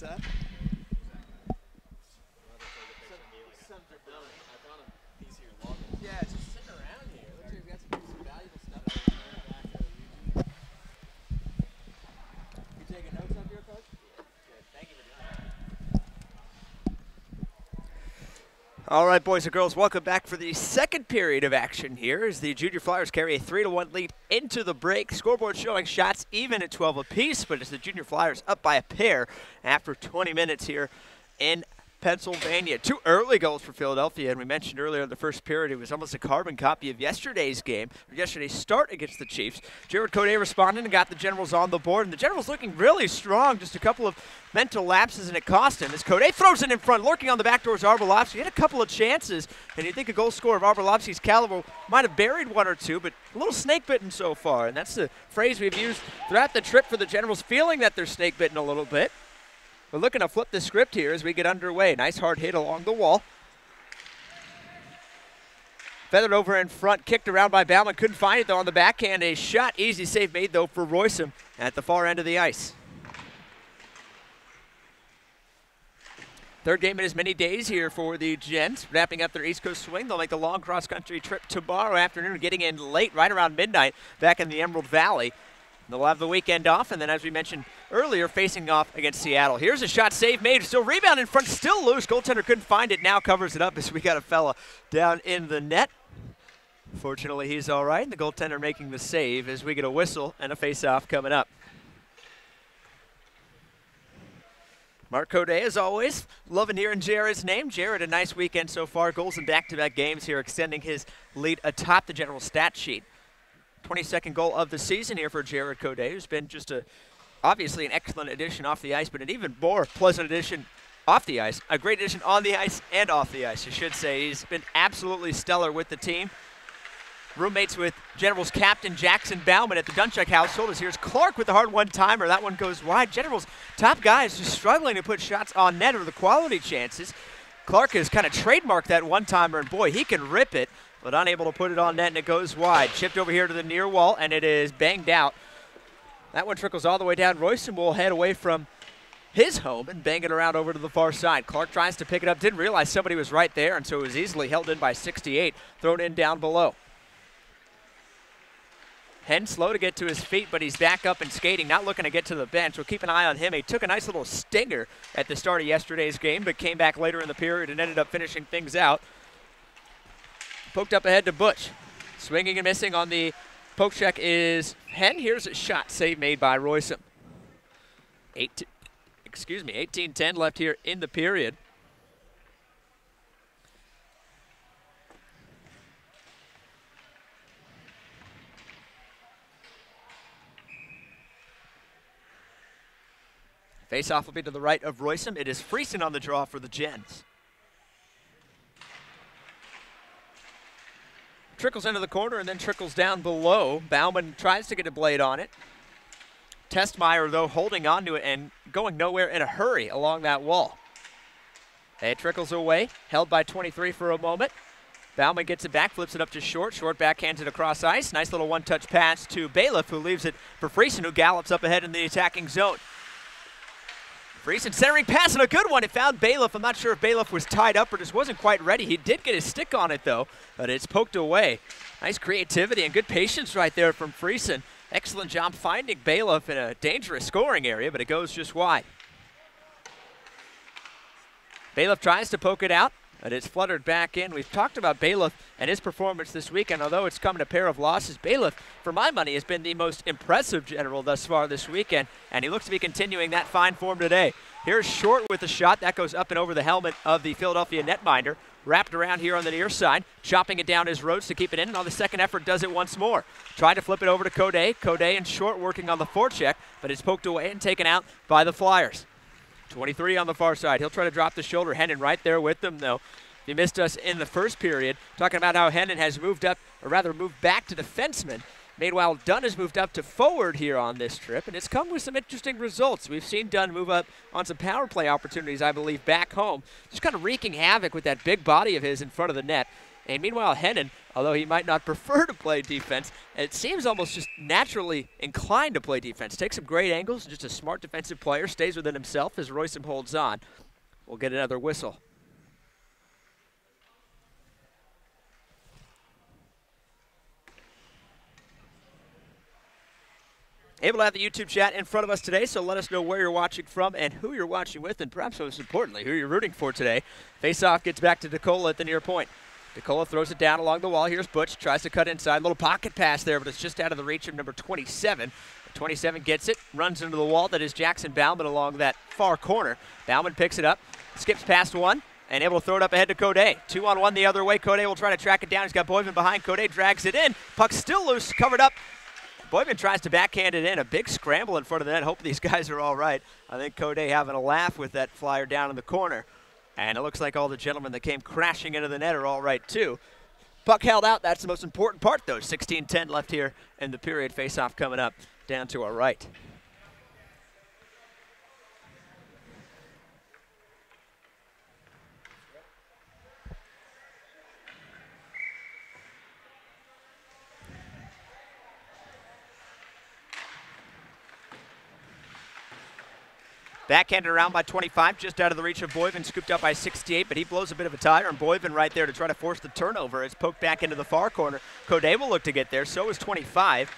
that? Yeah, it's just sitting around here. Looks like we've got some valuable stuff. You taking notes up here, Coach? Yeah, good. Thank you for doing that. All right, boys and girls, welcome back for the second period of action here as the Junior Flyers carry a 3-1 lead into the break. Scoreboard showing shots even at 12 apiece, but it's the Junior Flyers up by a pair after 20 minutes here in Pennsylvania. 2 early goals for Philadelphia, and we mentioned earlier in the first period it was almost a carbon copy of yesterday's game, or yesterday's start against the Chiefs. Jared Coday responded and got the Generals on the board, and the Generals looking really strong. Just a couple of mental lapses, and it cost him as Coday throws it in front, lurking on the back doors. Arbolowski had a couple of chances, and you'd think a goal scorer of Arbolowski's caliber might have buried 1 or 2, but a little snake-bitten so far, and that's the phrase we've used throughout the trip for the Generals, feeling that they're snake-bitten a little bit. We're looking to flip the script here as we get underway. Nice hard hit along the wall. Feathered over in front, kicked around by Bauman. Couldn't find it, though, on the backhand. A shot, easy save made, though, for Royston at the far end of the ice. Third game in as many days here for the Gents. Wrapping up their East Coast swing. They'll make the long cross-country trip tomorrow afternoon, getting in late, right around midnight, back in the Emerald Valley. They'll have the weekend off, and then, as we mentioned earlier, facing off against Seattle. Here's a shot save made. Still rebound in front, still loose. Goaltender couldn't find it. Now covers it up as we got a fella down in the net. Fortunately, he's all right. And the goaltender making the save as we get a whistle and a face-off coming up. Mark Coday, as always, loving hearing Jared's name. Jared, a nice weekend so far. Goals in back-to-back games here, extending his lead atop the general stat sheet. 22nd goal of the season here for Jared Coday, who's been just obviously an excellent addition off the ice, but an even more pleasant addition off the ice. A great addition on the ice and off the ice, I should say. He's been absolutely stellar with the team. Roommates with Generals captain Jackson Bauman at the Dunchak household. As here's Clark with the hard one-timer. That one goes wide. Generals' top guy is just struggling to put shots on net or the quality chances. Clark has kind of trademarked that one-timer, and boy, he can rip it, but unable to put it on net, and it goes wide. Chipped over here to the near wall, and it is banged out. That one trickles all the way down. Royston will head away from his home and bang it around over to the far side. Clark tries to pick it up, didn't realize somebody was right there, and so it was easily held in by 68, thrown in down below. Henn slow to get to his feet, but he's back up and skating, not looking to get to the bench. We'll keep an eye on him. He took a nice little stinger at the start of yesterday's game, but came back later in the period and ended up finishing things out. Poked up ahead to Butch. Swinging and missing on the poke check is Henn. Here's a shot save made by Royston. 18-10 left here in the period. Face-off will be to the right of Royston. It is Friesen on the draw for the Gens. Trickles into the corner and then trickles down below. Bauman tries to get a blade on it. Testmeyer, though, holding on to it and going nowhere in a hurry along that wall. It trickles away, held by 23 for a moment. Bauman gets it back, flips it up to Short. Short backhands it across ice. Nice little one-touch pass to Bailiff, who leaves it for Friesen, who gallops up ahead in the attacking zone. Friesen centering pass and a good one. It found Bailiff. I'm not sure if Bailiff was tied up or just wasn't quite ready. He did get his stick on it, though, but it's poked away. Nice creativity and good patience right there from Friesen. Excellent job finding Bailiff in a dangerous scoring area, but it goes just wide. Bailiff tries to poke it out, but it's fluttered back in. We've talked about Bailiff and his performance this weekend, although it's come in a pair of losses. Bailiff, for my money, has been the most impressive general thus far this weekend, and he looks to be continuing that fine form today. Here's Short with a shot. That goes up and over the helmet of the Philadelphia netminder. Wrapped around here on the near side, chopping it down his Rhodes to keep it in, and on the second effort does it once more. Tried to flip it over to Coday. Coday and Short working on the forecheck, but it's poked away and taken out by the Flyers. 23 on the far side. He'll try to drop the shoulder. Hennon right there with them, though. He missed us in the first period, talking about how Hennon has moved up, or rather moved back to defenseman. Meanwhile, Dunn has moved up to forward here on this trip, and it's come with some interesting results. We've seen Dunn move up on some power play opportunities, I believe, back home. Just kind of wreaking havoc with that big body of his in front of the net. And meanwhile, Hennon, although he might not prefer to play defense, it seems almost just naturally inclined to play defense. Takes some great angles, just a smart defensive player, stays within himself as Royston holds on. We'll get another whistle. Able to have the YouTube chat in front of us today, so let us know where you're watching from and who you're watching with, and perhaps most importantly, who you're rooting for today. Face-off gets back to DeCola at the near point. DeCola throws it down along the wall. Here's Butch, tries to cut inside. Little pocket pass there, but it's just out of the reach of number 27. 27 gets it, runs into the wall. That is Jackson Bauman along that far corner. Bauman picks it up, skips past one, and able to throw it up ahead to Code. 2-on-1 the other way. Code will try to track it down. He's got Boyman behind. Code drags it in. Puck's still loose, covered up. Boyman tries to backhand it in. A big scramble in front of the net. Hope these guys are all right. I think Code having a laugh with that flyer down in the corner. And it looks like all the gentlemen that came crashing into the net are all right, too. Puck held out. That's the most important part, though. 16-10 left here in the period. Face-off coming up down to our right. Backhanded around by 25, just out of the reach of Boyven, scooped up by 68, but he blows a bit of a tire, and Boyven right there to try to force the turnover. It's poked back into the far corner. Code will look to get there, so is 25.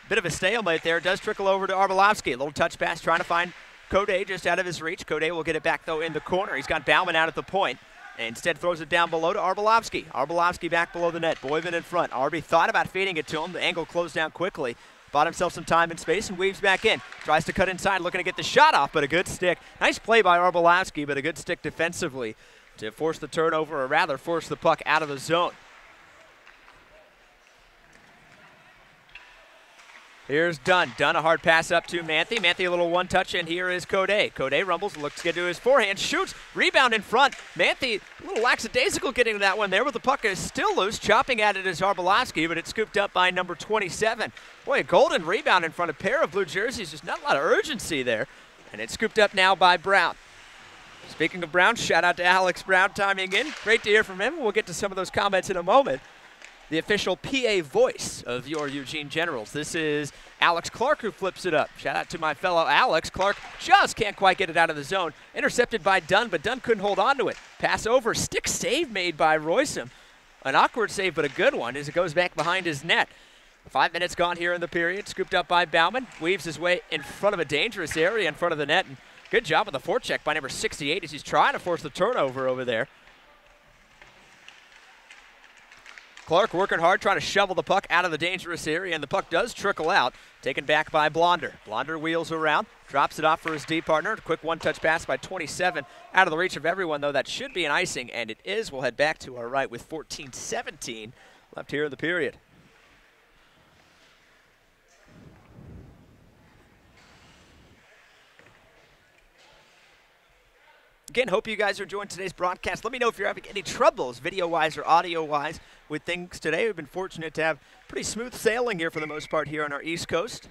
Bit of a stalemate there. It does trickle over to Arbolovsky. A little touch pass trying to find Code just out of his reach. Code will get it back, though, in the corner. He's got Bauman out at the point, and instead throws it down below to Arbolovsky. Arbolovsky back below the net. Boyven in front. Arby thought about feeding it to him. The angle closed down quickly. Bought himself some time and space and weaves back in. Tries to cut inside, looking to get the shot off, but a good stick. Nice play by Arbolovsky, but a good stick defensively to force the turnover, or rather force the puck out of the zone. Here's Dunn. Dunn, a hard pass up to Manthe. Manthe, a little one-touch, and here is Code. Code rumbles, looks to get to his forehand, shoots, rebound in front. Manthe, a little lackadaisical getting to that one there, but the puck is still loose. Chopping at it is Arbolovsky, but it's scooped up by number 27. Boy, a golden rebound in front of a pair of blue jerseys. Just not a lot of urgency there, and it's scooped up now by Brown. Speaking of Brown, shout out to Alex Brown timing in. Great to hear from him. We'll get to some of those comments in a moment. The official PA voice of your Eugene Generals. This is Alex Clark who flips it up. Shout out to my fellow Alex. Clark just can't quite get it out of the zone. Intercepted by Dunn, but Dunn couldn't hold on to it. Pass over, stick save made by Royston. An awkward save, but a good one as it goes back behind his net. 5 minutes gone here in the period. Scooped up by Bauman. Weaves his way in front of a dangerous area in front of the net. And good job with the forecheck by number 68 as he's trying to force the turnover over there. Clark working hard, trying to shovel the puck out of the dangerous area, and the puck does trickle out, taken back by Blonder. Blonder wheels around, drops it off for his D partner. Quick one-touch pass by 27. Out of the reach of everyone, though. That should be an icing, and it is. We'll head back to our right with 14-17 left here in the period. Again, hope you guys are enjoying today's broadcast. Let me know if you're having any troubles, video-wise or audio-wise, with things today. We've been fortunate to have pretty smooth sailing here for the most part here on our East Coast.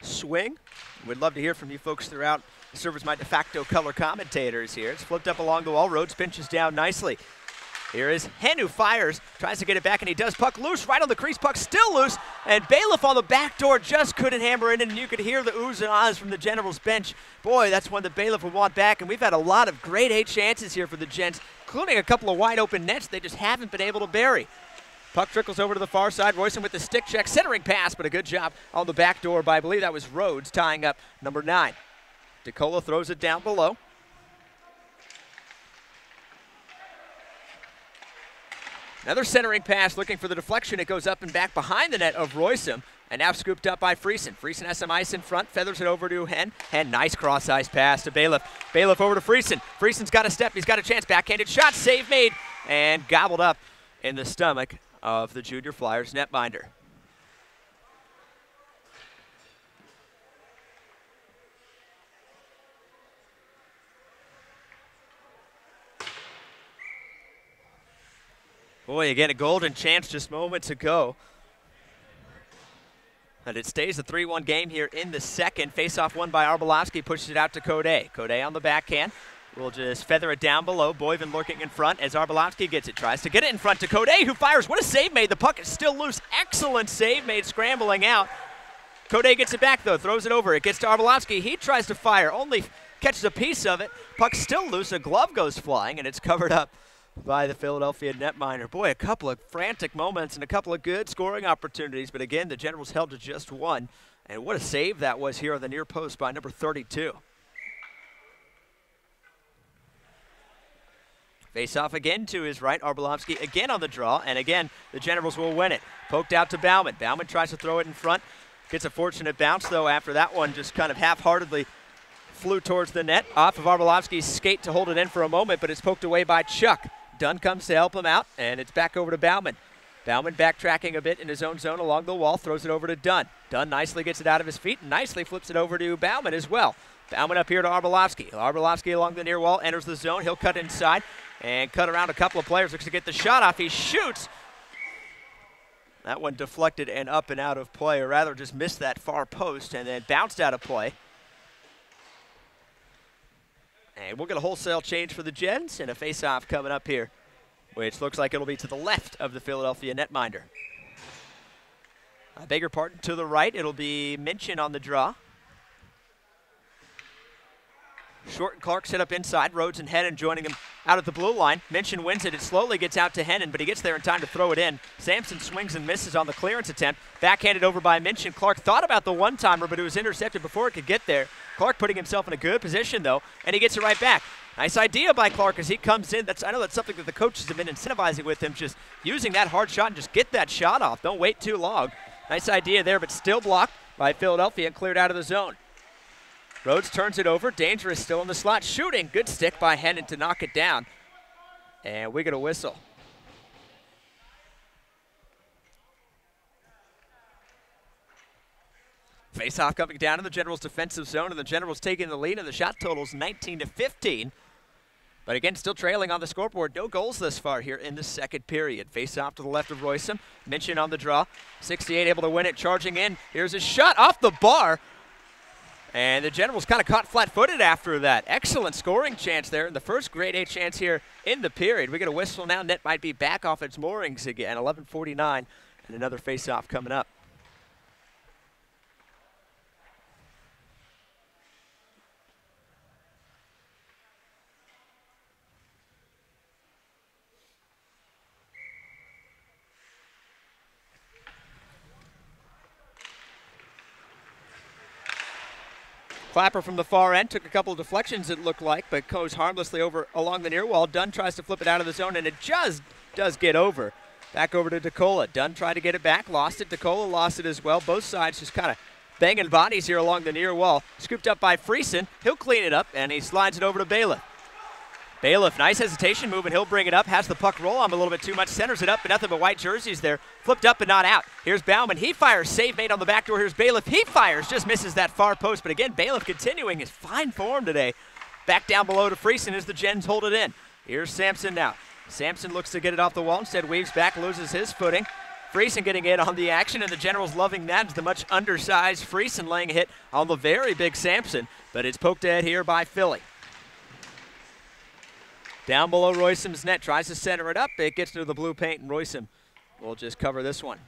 Swing. We'd love to hear from you folks throughout. Serve as my de facto color commentators here. It's flipped up along the wall. Rhodes pinches down nicely. Here is Hen who fires, tries to get it back, and he does. Puck loose, right on the crease. Puck still loose, and Bailiff on the back door just couldn't hammer in, and you could hear the oohs and ahs from the Generals bench. Boy, that's one that Bailiff would want back, and we've had a lot of grade A chances here for the Gents, including a couple of wide open nets they just haven't been able to bury. Puck trickles over to the far side. Royston with the stick check, centering pass, but a good job on the back door by, I believe that was Rhodes, tying up number 9. DeCola throws it down below. Another centering pass, looking for the deflection. It goes up and back behind the net of Royston, and now scooped up by Friesen. Friesen has some ice in front, feathers it over to Hen. Hen, nice cross-ice pass to Bailiff. Bailiff over to Friesen. Friesen's got a step. He's got a chance. Backhanded shot, save made, and gobbled up in the stomach of the Junior Flyers netminder. Boy, again, a golden chance just moments ago. And it stays a 3-1 game here in the second. Face-off won by Arbolovsky, pushes it out to Code. Code on the backhand. We'll just feather it down below. Boyven lurking in front as Arbolowski gets it. Tries to get it in front to Code, who fires. What a save made. The puck is still loose. Excellent save made, scrambling out. Code gets it back, though. Throws it over. It gets to Arbolowski. He tries to fire. Only catches a piece of it. Puck's still loose. A glove goes flying, and it's covered up by the Philadelphia netminder. Boy, a couple of frantic moments and a couple of good scoring opportunities. But again, the Generals held to just one. And what a save that was here on the near post by number 32. Face off again to his right. Arbolowski again on the draw, and again, the Generals will win it. Poked out to Bauman. Bauman tries to throw it in front. Gets a fortunate bounce, though, after that one just kind of half-heartedly flew towards the net. Off of Arbolowski's skate to hold it in for a moment, but it's poked away by Chuck. Dunn comes to help him out, and it's back over to Bauman. Bauman backtracking a bit in his own zone along the wall, throws it over to Dunn. Dunn nicely gets it out of his feet and nicely flips it over to Bauman as well. Bauman up here to Arbolowski. Arbolowski along the near wall, enters the zone. He'll cut inside and cut around a couple of players. Looks to get the shot off. He shoots. That one deflected and up and out of play, or rather just missed that far post and then bounced out of play. And we'll get a wholesale change for the Gens and a face-off coming up here, which looks like it'll be to the left of the Philadelphia netminder. I beg your pardon, to the right, it'll be Minchin on the draw. Short and Clark set up inside. Rhodes and Hennon joining him out at the blue line. Minchin wins it. It slowly gets out to Hennon, but he gets there in time to throw it in. Sampson swings and misses on the clearance attempt. Backhanded over by Minchin. Clark thought about the one-timer, but it was intercepted before it could get there. Clark putting himself in a good position, though, and he gets it right back. Nice idea by Clark as he comes in. I know that's something that the coaches have been incentivizing with him, just using that hard shot and just get that shot off. Don't wait too long. Nice idea there, but still blocked by Philadelphia and cleared out of the zone. Rhodes turns it over. Dangerous still in the slot. Shooting. Good stick by Hennon to knock it down. And we get a whistle. Face-off coming down in the Generals' defensive zone, and the Generals taking the lead, and the shot total's 19-15. But again, still trailing on the scoreboard. No goals thus far here in the second period. Face-off to the left of Royston. Minchin on the draw. 68 able to win it, charging in. Here's a shot off the bar. And the Generals kind of caught flat-footed after that. Excellent scoring chance there, and the first grade A chance here in the period. We get a whistle now. Net might be back off its moorings again. 11:49, and another face-off coming up. Clapper from the far end took a couple of deflections, it looked like, but goes harmlessly over along the near wall. Dunn tries to flip it out of the zone, and it just does get over. Back over to DeCola. Dunn tried to get it back, lost it. DeCola lost it as well. Both sides just kind of banging bodies here along the near wall. Scooped up by Friesen. He'll clean it up, and he slides it over to Bailiff. Bailiff, nice hesitation move, and he'll bring it up. Has the puck roll on a little bit too much. Centers it up, but nothing but white jerseys there. Flipped up but not out. Here's Bauman. He fires. Save made on the back door. Here's Bailiff. He fires. Just misses that far post. But again, Bailiff continuing his fine form today. Back down below to Friesen as the Gens hold it in. Here's Sampson now. Sampson looks to get it off the wall. Instead weaves back, loses his footing. Friesen getting in on the action, and the Generals loving that as the much undersized Friesen laying a hit on the very big Sampson. But it's poked ahead here by Philly. Down below Royson's net, tries to center it up. It gets to the blue paint, and Royson will just cover this one.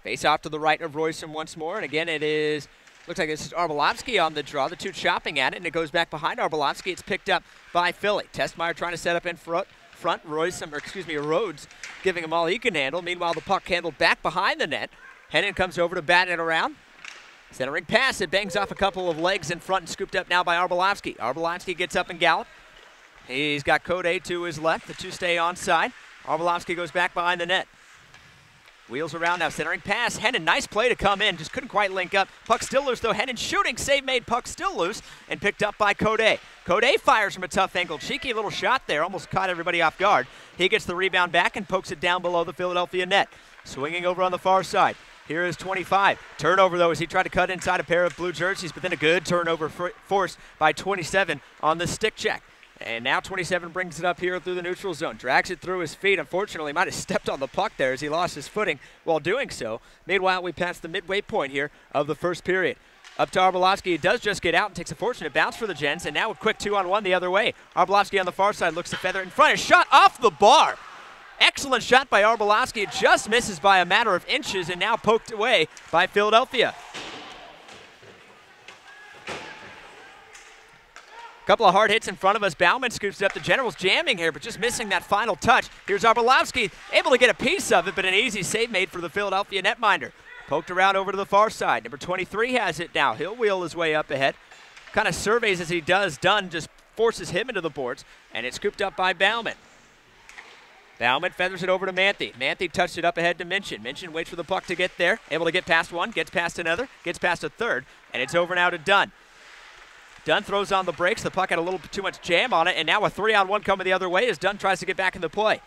Face off to the right of Royson once more, and again it is. Looks like this is Arbolowski on the draw. The two chopping at it, and it goes back behind Arbolowski. It's picked up by Philly. Testmeyer trying to set up in front. Rhodes giving him all he can handle. Meanwhile, the puck handled back behind the net. Hennon comes over to bat it around. Centering pass. It bangs off a couple of legs in front and scooped up now by Arbolowski. Arbolowski gets up and gallop. He's got Code to his left. The two stay onside. Arbolowski goes back behind the net. Wheels around now, centering pass. Hennon, nice play to come in, just couldn't quite link up. Puck still loose though. Hennon shooting, save made, puck still loose, and picked up by Code. Code fires from a tough angle. Cheeky little shot there, almost caught everybody off guard. He gets the rebound back and pokes it down below the Philadelphia net. Swinging over on the far side. Here is 25. Turnover, though, as he tried to cut inside a pair of blue jerseys, but then a good turnover forced by 27 on the stick check. And now 27 brings it up here through the neutral zone. Drags it through his feet. Unfortunately, might have stepped on the puck there as he lost his footing while doing so. Meanwhile, we pass the midway point here of the first period. Up to Arbolowski. He does just get out and takes a fortunate bounce for the Gens. And now a quick 2-on-1 the other way. Arbolowski on the far side looks to feather in front. A shot off the bar. Excellent shot by Arbolowski. It just misses by a matter of inches and now poked away by Philadelphia. Couple of hard hits in front of us. Bauman scoops it up. The Generals jamming here, but just missing that final touch. Here's Arbolowski, able to get a piece of it, but an easy save made for the Philadelphia netminder. Poked around over to the far side. Number 23 has it now. He'll wheel his way up ahead. Kind of surveys as he does. Dunn just forces him into the boards, and it's scooped up by Bauman. Bauman feathers it over to Manthe. Manthe touched it up ahead to Minchin. Minchin waits for the puck to get there. Able to get past one, gets past another, gets past a third, and it's over now to Dunn. Dunn throws on the brakes. The puck had a little too much jam on it, and now a 3-on-1 coming the other way as Dunn tries to get back in the play.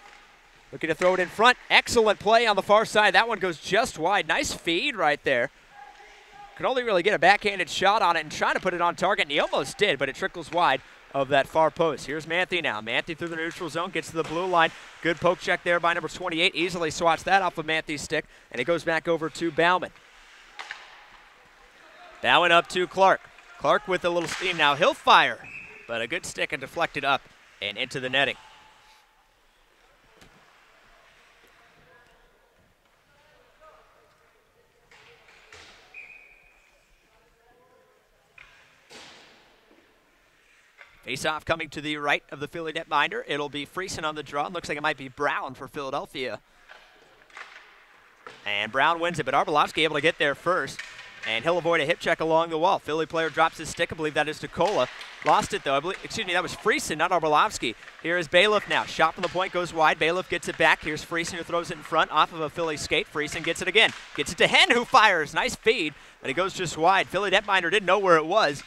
Looking to throw it in front. Excellent play on the far side. That one goes just wide. Nice feed right there. Could only really get a backhanded shot on it and trying to put it on target, and he almost did, but it trickles wide of that far post. Here's Manthe now. Manthe through the neutral zone, gets to the blue line. Good poke check there by number 28. Easily swats that off of Manthe's stick, and it goes back over to Bauman. Bauman up to Clark. Clark with a little steam now. He'll fire, but a good stick and deflected up and into the netting. Face-off coming to the right of the Philly netminder. It'll be Friesen on the draw. Looks like it might be Brown for Philadelphia. And Brown wins it, but Arbolowski able to get there first. And he'll avoid a hip check along the wall. Philly player drops his stick. I believe that is Nicola. Lost it, though. That was Friesen, not Arbolowski. Here is Bailiff now. Shot from the point goes wide. Bailiff gets it back. Here's Friesen who throws it in front off of a Philly skate. Friesen gets it again. Gets it to Henn who fires. Nice feed, but it goes just wide. Philly netminder didn't know where it was,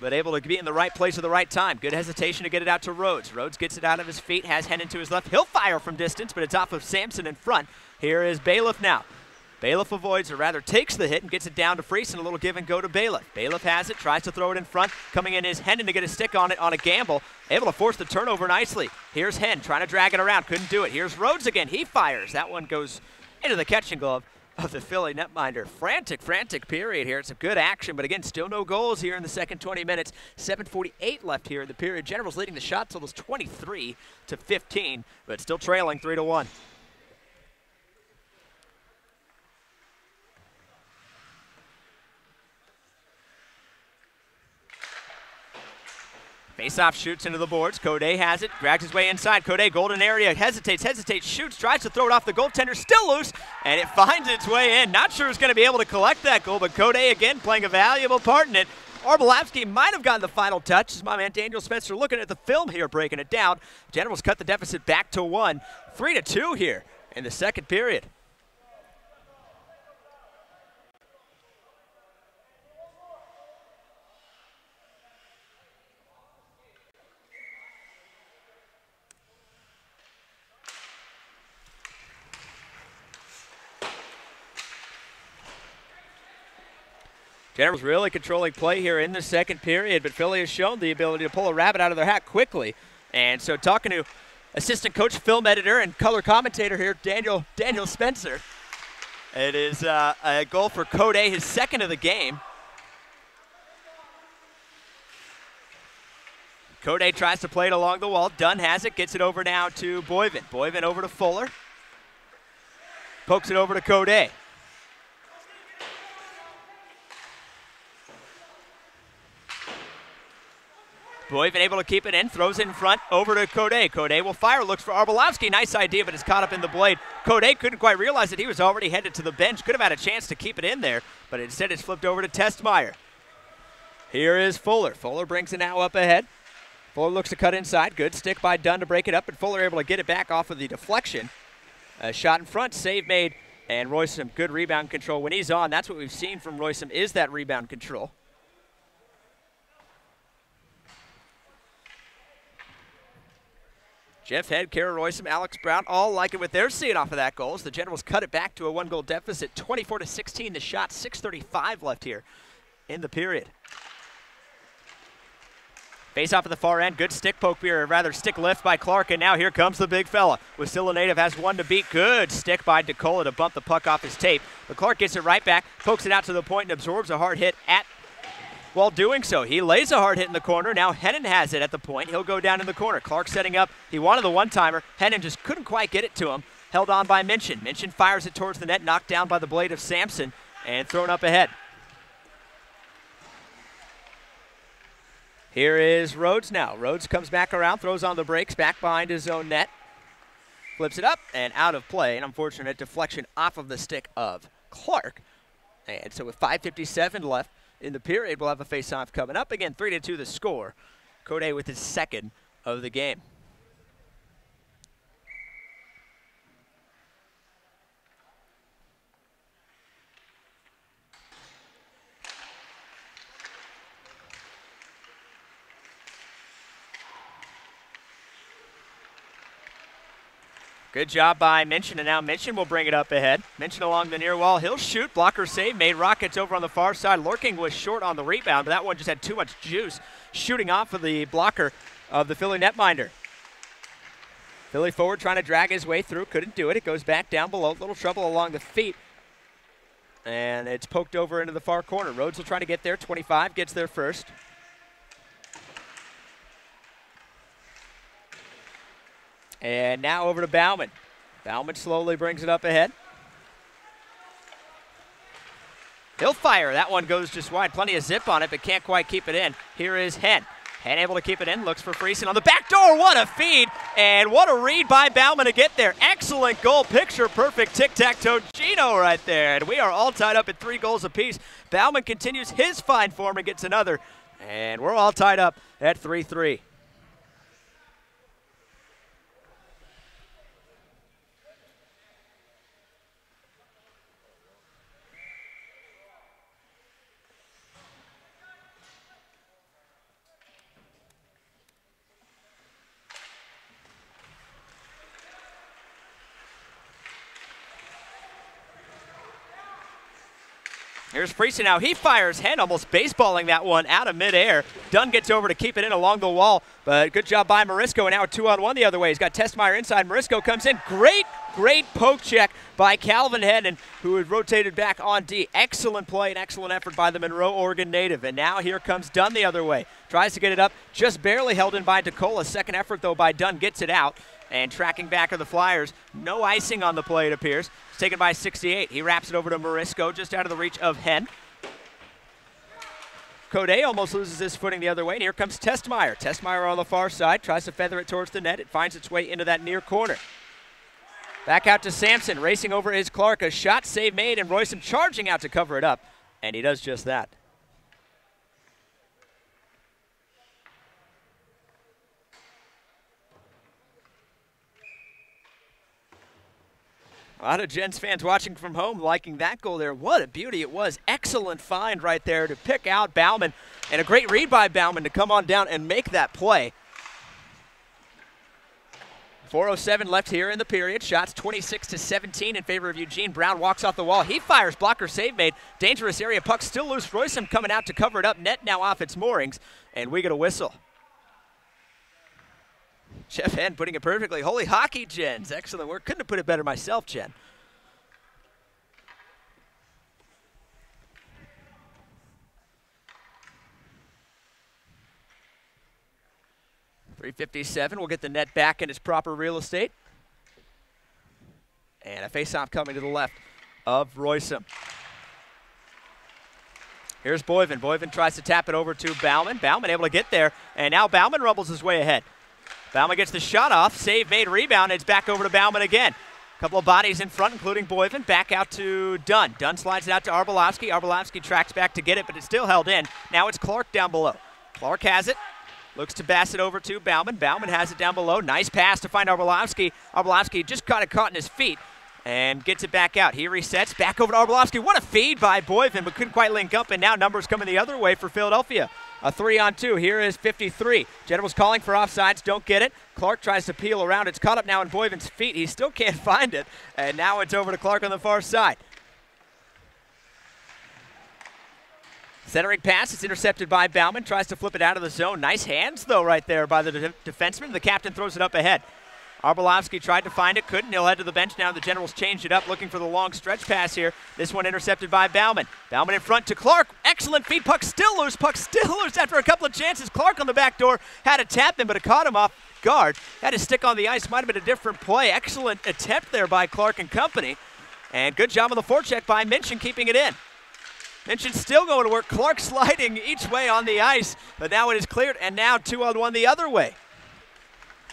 but able to be in the right place at the right time. Good hesitation to get it out to Rhodes. Rhodes gets it out of his feet, has Henn to his left. He'll fire from distance, but it's off of Sampson in front. Here is Bailiff now. Bailiff avoids, or rather takes the hit and gets it down to Friesen. A little give and go to Bailiff. Bailiff has it, tries to throw it in front. Coming in is Henn to get a stick on it on a gamble. Able to force the turnover nicely. Here's Henn trying to drag it around. Couldn't do it. Here's Rhodes again. He fires. That one goes into the catching glove of the Philly netminder. Frantic period here. It's a good action, but again, still no goals here in the second 20 minutes. 7:48 left here in the period. Generals leading the shot totals 23-15, but still trailing 3-1. Face-off shoots into the boards. Code has it, drags his way inside. Code, golden area, hesitates, shoots, tries to throw it off the goaltender, still loose, and it finds its way in. Not sure who's going to be able to collect that goal, but Code again playing a valuable part in it. Arbolowski might have gotten the final touch. As my man Daniel Spencer looking at the film here, breaking it down. Generals cut the deficit back to 1. 3-2 here in the second period. Generals really controlling play here in the second period, but Philly has shown the ability to pull a rabbit out of their hat quickly. And so talking to assistant coach, film editor, and color commentator here, Daniel Spencer, it is a goal for Code, his second of the game. Code tries to play it along the wall. Dunn has it, gets it over now to Boyven. Boyven over to Fuller. Pokes it over to Code. Boyven able to keep it in, throws it in front, over to Code. Code will fire, looks for Arbolowski. Nice idea, but it's caught up in the blade. Code couldn't quite realize that he was already headed to the bench. Could have had a chance to keep it in there, but instead it's flipped over to Testmeyer. Here is Fuller. Fuller brings it now up ahead. Fuller looks to cut inside. Good stick by Dunn to break it up, but Fuller able to get it back off of the deflection. A shot in front, save made, and Royston, good rebound control. When he's on, that's what we've seen from Royston, is that rebound control. Jeff Head, Kara Royston, Alex Brown, all liking what they're seeing off of that goal. As the Generals cut it back to a 1-goal deficit, 24-16 the shot, 6:35 left here in the period. Face off at the far end, good stick poke, or rather stick lift by Clark, and now here comes the big fella. Wasilla native has one to beat. Good stick by DeCola to bump the puck off his tape. But Clark gets it right back, pokes it out to the point, and absorbs a hard hit while doing so. He lays a hard hit in the corner. Now Hennon has it at the point. He'll go down in the corner. Clark setting up. He wanted the one-timer. Hennon just couldn't quite get it to him. Held on by Minchin. Minchin fires it towards the net, knocked down by the blade of Sampson, and thrown up ahead. Here is Rhodes now. Rhodes comes back around, throws on the brakes, back behind his own net. Flips it up and out of play. An unfortunate deflection off of the stick of Clark. And so with 5:57 left in the period, we'll have a face-off coming up. Again, 3-2 the score. Code with his second of the game. Good job by Minchin, and now Minchin will bring it up ahead. Minchin along the near wall. He'll shoot. Blocker save made. Rockets over on the far side. Lurking was short on the rebound, but that one just had too much juice shooting off of the blocker of the Philly netminder. Philly forward trying to drag his way through. Couldn't do it. It goes back down below. Little trouble along the feet. And it's poked over into the far corner. Rhodes will try to get there. 25 gets there first. And now over to Bauman. Bauman slowly brings it up ahead. He'll fire. That one goes just wide. Plenty of zip on it, but can't quite keep it in. Here is Henn. Henn able to keep it in. Looks for Friesen on the back door. What a feed. And what a read by Bauman to get there. Excellent goal. Picture perfect tic-tac-toe Gino right there. And we are all tied up at 3 goals apiece. Bauman continues his fine form and gets another. And we're all tied up at 3-3. Here's Friesen now. He fires Henn, almost baseballing that one out of midair. Dunn gets over to keep it in along the wall, but good job by Morisco, and now a 2-on-1 the other way. He's got Testmeyer inside. Morisco comes in. Great poke check by Calvin Hennon, who had rotated back on D. Excellent play and excellent effort by the Monroe, Oregon native. And now here comes Dunn the other way. Tries to get it up, just barely held in by DeCola. Second effort, though, by Dunn. Gets it out. And tracking back are the Flyers. No icing on the play, it appears. It's taken by 68. He wraps it over to Morisco, just out of the reach of Henn. Code almost loses his footing the other way, and here comes Testmeyer. Testmeyer on the far side, tries to feather it towards the net. It finds its way into that near corner. Back out to Sampson, racing over is Clark. A shot save made, and Royston charging out to cover it up, and he does just that. A lot of Gens fans watching from home liking that goal there. What a beauty it was. Excellent find right there to pick out Bauman. And a great read by Bauman to come on down and make that play. 4:07 left here in the period. Shots 26-17 in favor of Eugene. Brown walks off the wall. He fires. Blocker save made. Dangerous area. Puck still loose. Royston coming out to cover it up. Net now off its moorings. And we get a whistle. Jeff Henn putting it perfectly. Holy hockey, Gens. Excellent work. Couldn't have put it better myself, Jen. .357 will get the net back in its proper real estate. And a face-off coming to the left of Royston. Here's Boyven. Boyven tries to tap it over to Bauman. Bauman able to get there, and now Bauman rumbles his way ahead. Bauman gets the shot off. Save made, rebound. It's back over to Bauman again. A couple of bodies in front, including Boyven. Back out to Dunn. Dunn slides it out to Arbolowski. Arbolowski tracks back to get it, but it's still held in. Now it's Clark down below. Clark has it. Looks to pass it over to Bauman. Bauman has it down below. Nice pass to find Arbolowski. Arbolowski just kind of caught in his feet and gets it back out. He resets. Back over to Arbolowski. What a feed by Boyven, but couldn't quite link up, and now numbers coming the other way for Philadelphia. A 3-on-2. Here is 53. Generals calling for offsides. Don't get it. Clark tries to peel around. It's caught up now in Boyven's feet. He still can't find it. And now it's over to Clark on the far side. Centering pass, it's intercepted by Bauman, tries to flip it out of the zone. Nice hands, though, right there by the defenseman. The captain throws it up ahead. Arbolowski tried to find it, couldn't. He'll head to the bench now. The Generals changed it up, looking for the long stretch pass here. This one intercepted by Bauman. Bauman in front to Clark. Excellent feed. Puck still loose. Puck still loose after a couple of chances. Clark on the back door had to tap him, but it caught him off guard. Had to stick on the ice. Might have been a different play. Excellent attempt there by Clark and company. And good job on the forecheck by Minchin keeping it in. Minchin still going to work. Clark sliding each way on the ice, but now it is cleared, and now 2-on-1 the other way.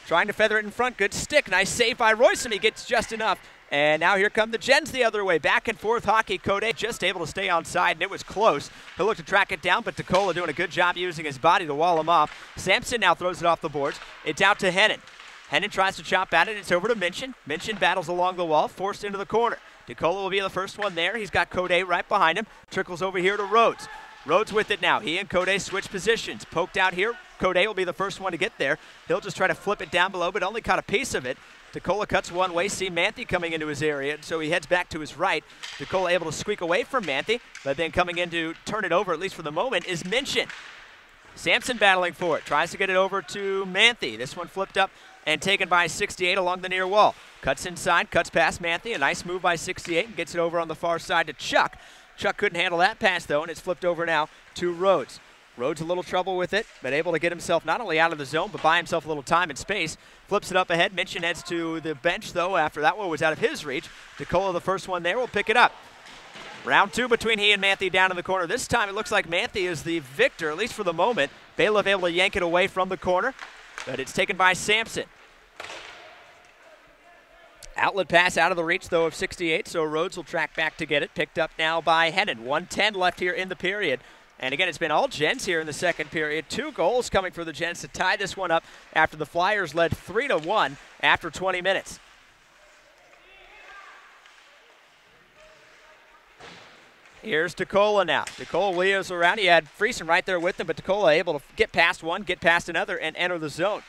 Trying to feather it in front. Good stick. Nice save by Royston. He gets just enough. And now here come the Gens the other way. Back and forth hockey. Code just able to stay on side, and it was close. He'll look to track it down, but DeCola doing a good job using his body to wall him off. Sampson now throws it off the boards. It's out to Hennon. Hennon tries to chop at it. It's over to Minchin. Minchin battles along the wall, forced into the corner. DeCola will be the first one there. He's got Code right behind him. Trickles over here to Rhodes. Rhodes with it now. He and Code switch positions. Poked out here. Code will be the first one to get there. He'll just try to flip it down below, but only caught a piece of it. DeCola cuts one way. See Manthe coming into his area, so he heads back to his right. DeCola able to squeak away from Manthe, but then coming in to turn it over, at least for the moment, is Minchin. Sampson battling for it. Tries to get it over to Manthe. This one flipped up and taken by 68 along the near wall. Cuts inside, cuts past Manthe. A nice move by 68 and gets it over on the far side to Chuck. Chuck couldn't handle that pass, though, and it's flipped over now to Rhodes. Rhodes a little trouble with it, but able to get himself not only out of the zone, but buy himself a little time and space. Flips it up ahead. Minchin heads to the bench, though, after that one was out of his reach. DeCola, the first one there, will pick it up. Round two between he and Manthe down in the corner. This time it looks like Manthe is the victor, at least for the moment. Bailiff able to yank it away from the corner, but it's taken by Sampson. Outlet pass out of the reach, though, of 68, so Rhodes will track back to get it. Picked up now by Hennon. 1:10 left here in the period. And again, it's been all Gens here in the second period. 2 goals coming for the Gens to tie this one up after the Flyers led 3-1 after 20 minutes. Here's DeCola now. DeCola wheels around. He had Friesen right there with him, but DeCola able to get past one, get past another, and enter the zone.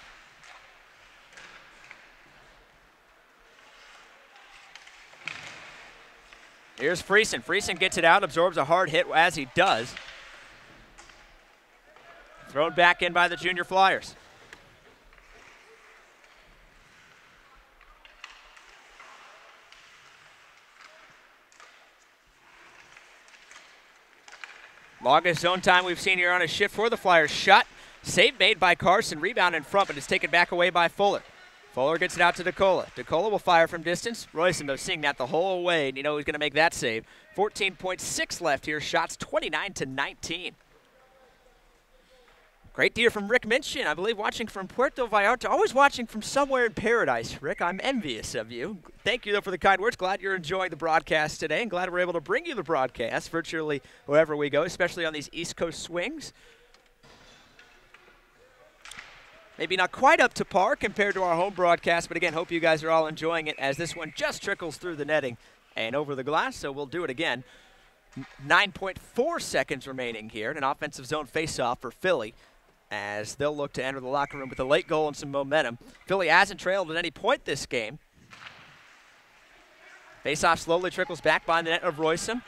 Here's Friesen. Friesen gets it out, absorbs a hard hit as he does. Thrown back in by the Junior Flyers. Longest zone time we've seen here on a shift for the Flyers. Shot, save made by Carson, rebound in front, but it's taken back away by Fuller. Fuller gets it out to DeCola. DeCola will fire from distance. Royston, though, seeing that the whole way, and you know he's going to make that save. 14.6 left here. Shots 29-19. Great deer from Rick Minchin, I believe, watching from Puerto Vallarta. Always watching from somewhere in paradise, Rick. I'm envious of you. Thank you, though, for the kind words. Glad you're enjoying the broadcast today, and glad we're able to bring you the broadcast virtually wherever we go, especially on these East Coast swings. Maybe not quite up to par compared to our home broadcast, but again, hope you guys are all enjoying it as this one just trickles through the netting and over the glass, so we'll do it again. 9.4 seconds remaining here, and an offensive zone faceoff for Philly, as they'll look to enter the locker room with a late goal and some momentum. Philly hasn't trailed at any point this game. Faceoff slowly trickles back by the net of Royston.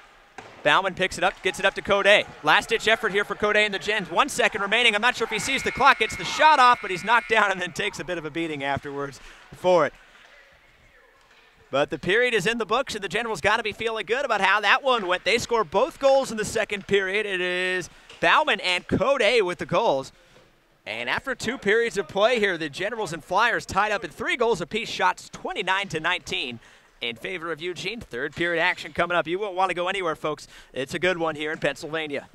Bauman picks it up, gets it up to Code. Last-ditch effort here for Code and the Gens. 1 second remaining. I'm not sure if he sees the clock. Gets the shot off, but he's knocked down and then takes a bit of a beating afterwards for it. But the period is in the books, and the Generals got to be feeling good about how that one went. They score both goals in the second period. It is Bauman and Code with the goals. And after 2 periods of play here, the Generals and Flyers tied up at 3 goals apiece, shots 29-19 in favor of Eugene. Third period action coming up. You won't want to go anywhere, folks. It's a good one here in Pennsylvania.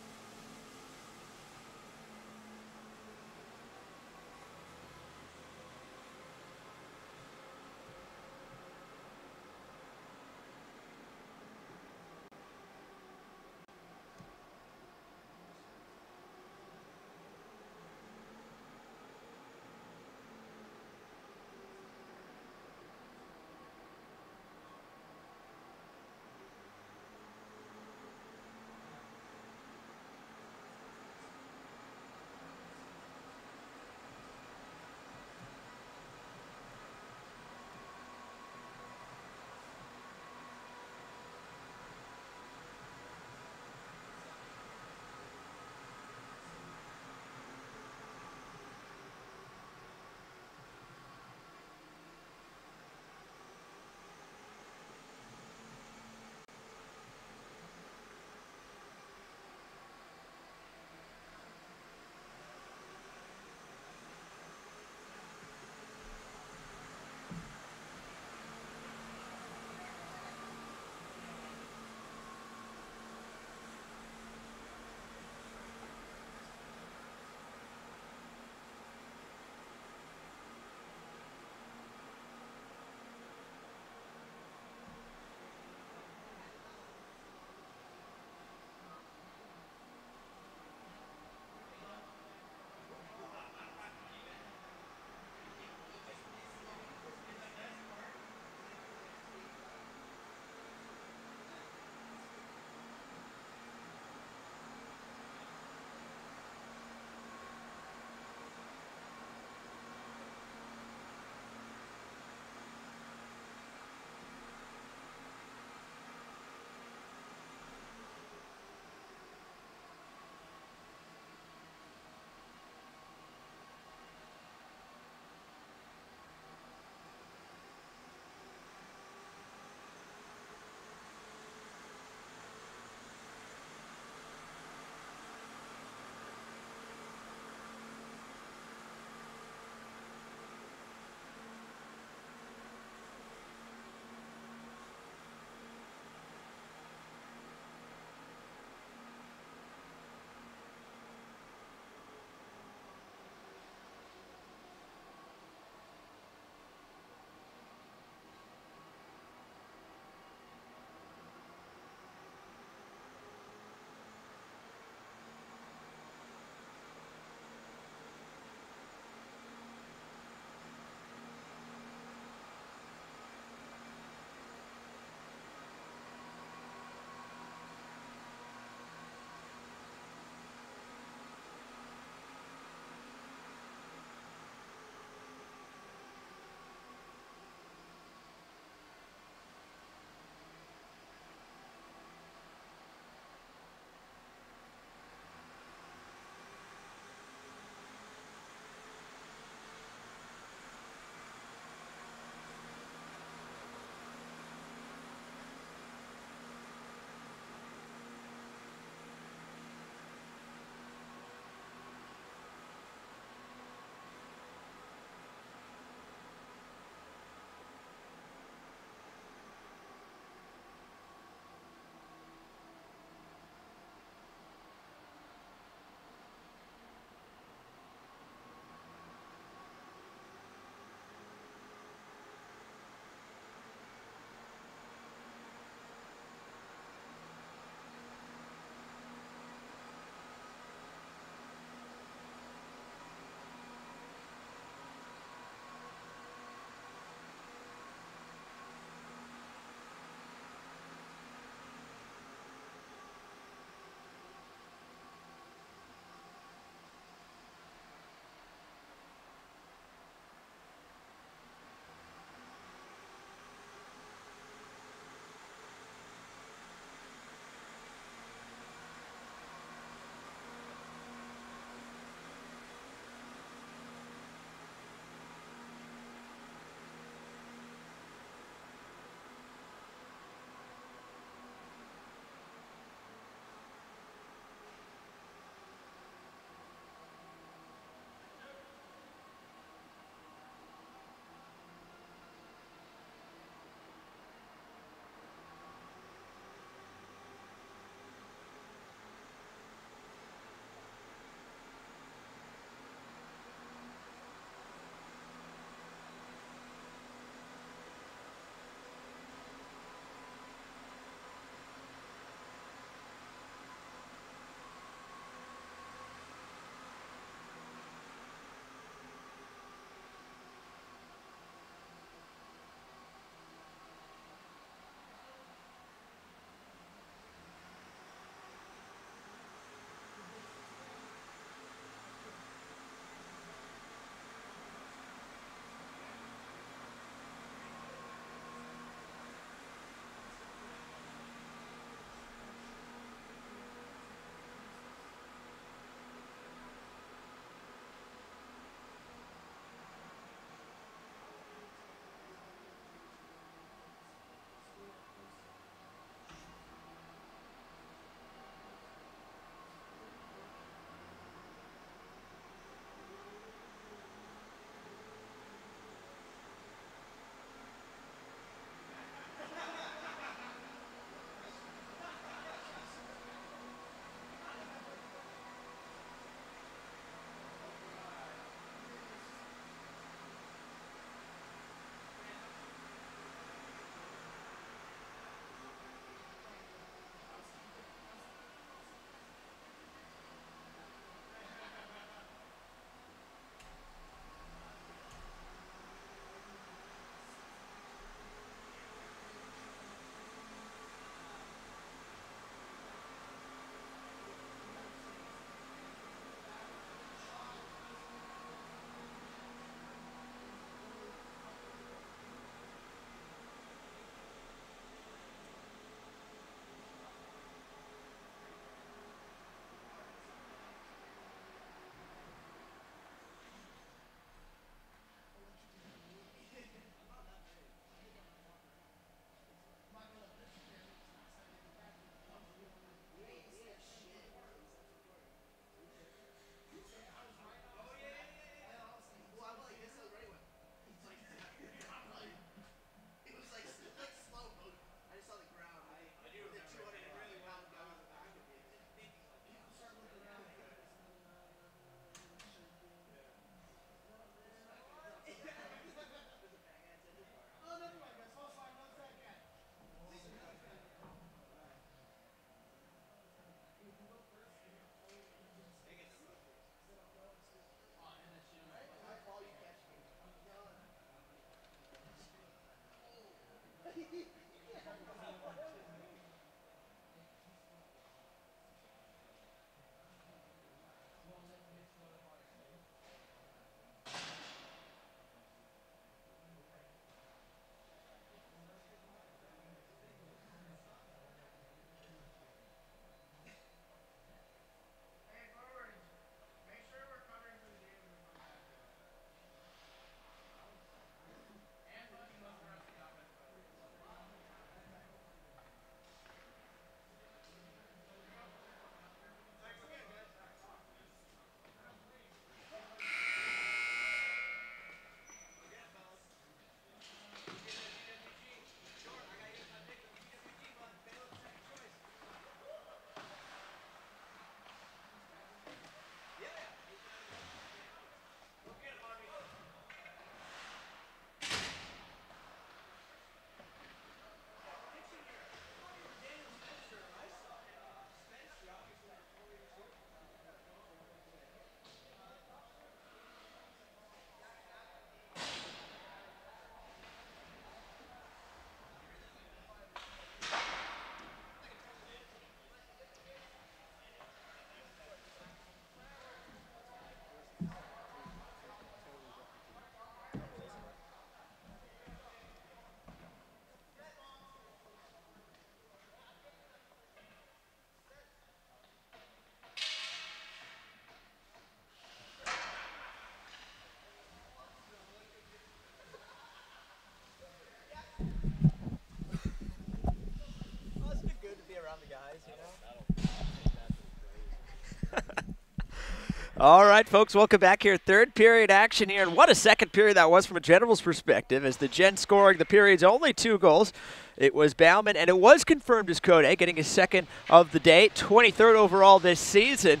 All right, folks, welcome back here. Third period action here, and what a second period that was from a Generals perspective, as the Gens scoring the period's only 2 goals. It was Bauman, and it was confirmed as Code, getting his second of the day, 23rd overall this season.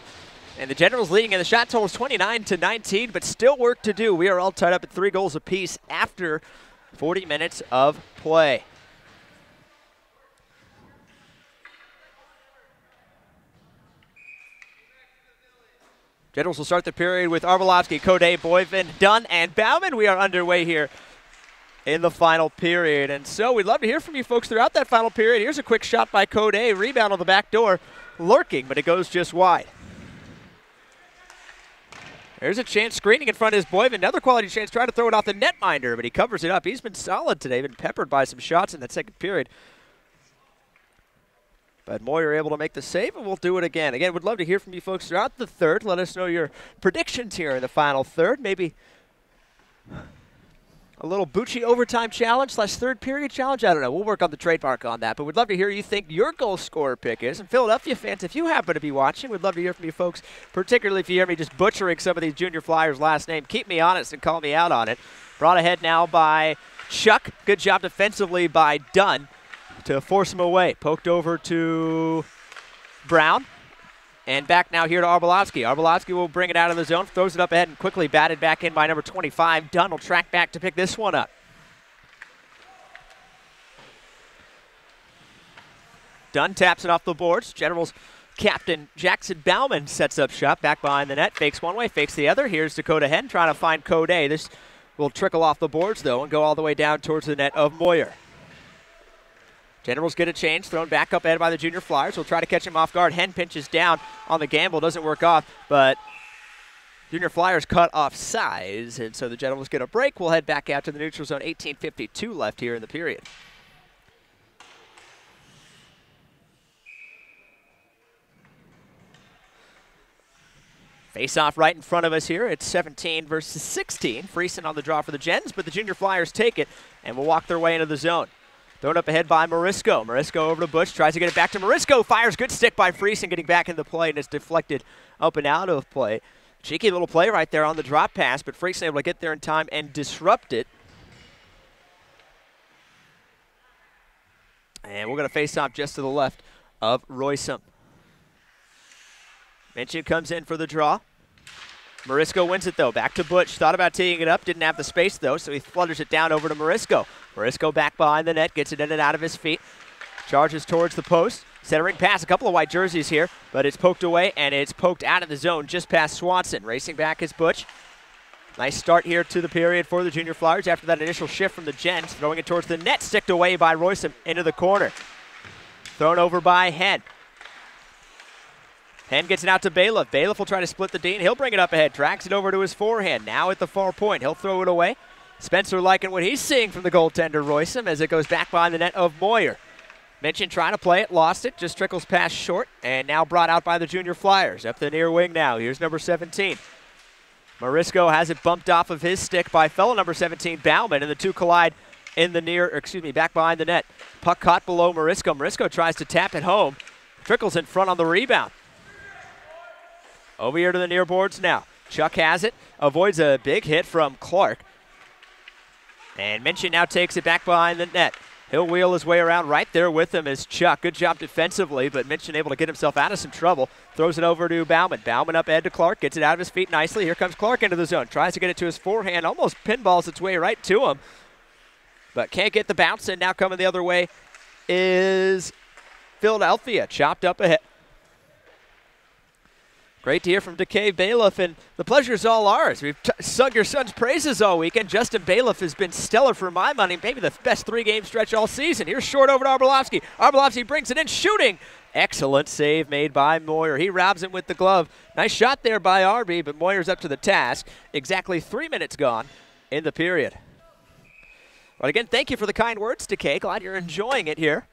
And the Generals leading, and the shot total is 29-19, but still work to do. We are all tied up at 3 goals apiece after 40 minutes of play. Generals will start the period with Arbolovsky, Code, Boivin, Dunn, and Bauman. We are underway here in the final period. And so we'd love to hear from you folks throughout that final period. Here's a quick shot by Code, rebound on the back door, lurking, but it goes just wide. There's a chance screening in front of his Boivin. Another quality chance, trying to throw it off the netminder, but he covers it up. He's been solid today, been peppered by some shots in that second period. But Moyer able to make the save, and we'll do it again. Again, would love to hear from you folks throughout the third. Let us know your predictions here in the final third. Maybe a little Bucci overtime challenge / third period challenge. I don't know. We'll work on the trademark on that. But we'd love to hear you think your goal scorer pick is. And Philadelphia fans, if you happen to be watching, we'd love to hear from you folks, particularly if you hear me just butchering some of these junior Flyers' last name. Keep me honest and call me out on it. Brought ahead now by Chuck. Good job defensively by Dunn to force him away. Poked over to Brown. And back now here to Arbolovsky. Arbolovsky will bring it out of the zone, throws it up ahead, and quickly batted back in by number 25. Dunn will track back to pick this one up. Dunn taps it off the boards. Generals captain Jackson Bauman sets up shop back behind the net. Fakes one way, fakes the other. Here's Dakota Henn trying to find Code. This will trickle off the boards, though, and go all the way down towards the net of Moyer. Generals get a change, thrown back up ahead by the junior Flyers. We'll try to catch him off guard. Henn pinches down on the gamble, doesn't work off, but junior Flyers cut off size, and so the Generals get a break. We'll head back out to the neutral zone. 18:52 left here in the period. Face-off right in front of us here. It's 17 versus 16. Friesen on the draw for the Gens, but the junior Flyers take it and will walk their way into the zone. Thrown up ahead by Morisco. Morisco over to Bush, tries to get it back to Morisco. Fires, good stick by Friesen, getting back into play, and it's deflected up and out of play. Cheeky little play right there on the drop pass, but Friesen able to get there in time and disrupt it. And we're going to face off just to the left of Roysum. Minchin comes in for the draw. Morisco wins it, though. Back to Butch. Thought about teeing it up. Didn't have the space, though, so he flutters it down over to Morisco. Morisco back behind the net. Gets it in and out of his feet. Charges towards the post. Centering pass. A couple of white jerseys here, but it's poked away, and it's poked out of the zone just past Swanson. Racing back is Butch. Nice start here to the period for the junior Flyers after that initial shift from the Gens. Throwing it towards the net. Sticked away by Roysum into the corner. Thrown over by Henn. Henn gets it out to Bailiff. Bailiff will try to split the D, and he'll bring it up ahead. Tracks it over to his forehand. Now at the far point. He'll throw it away. Spencer liking what he's seeing from the goaltender, Roysum, as it goes back behind the net of Moyer. Minchin trying to play it, lost it, just trickles past short, and now brought out by the junior Flyers. Up the near wing now. Here's number 17. Morisco has it bumped off of his stick by fellow number 17, Bauman, and the two collide in the back behind the net. Puck caught below Morisco. Morisco tries to tap it home. Trickles in front on the rebound. Over here to the near boards now. Chuck has it, avoids a big hit from Clark. And Minchin now takes it back behind the net. He'll wheel his way around. Right there with him is Chuck. Good job defensively, but Minchin able to get himself out of some trouble. Throws it over to Bauman. Bauman up ahead to Clark. Gets it out of his feet nicely. Here comes Clark into the zone. Tries to get it to his forehand. Almost pinballs its way right to him. But can't get the bounce, and now coming the other way is Philadelphia. Chopped up ahead. Great to hear from DeKay Bailiff, and the pleasure is all ours. We've sung your son's praises all weekend. Justin Bailiff has been stellar for my money, maybe the best three-game stretch all season. Here's short over to Arbolovsky. Arbolovsky brings it in, shooting. Excellent save made by Moyer. He robs him with the glove. Nice shot there by Arby, but Moyer's up to the task. Exactly 3 minutes gone in the period. Well, again, thank you for the kind words, DeKay. Glad you're enjoying it here.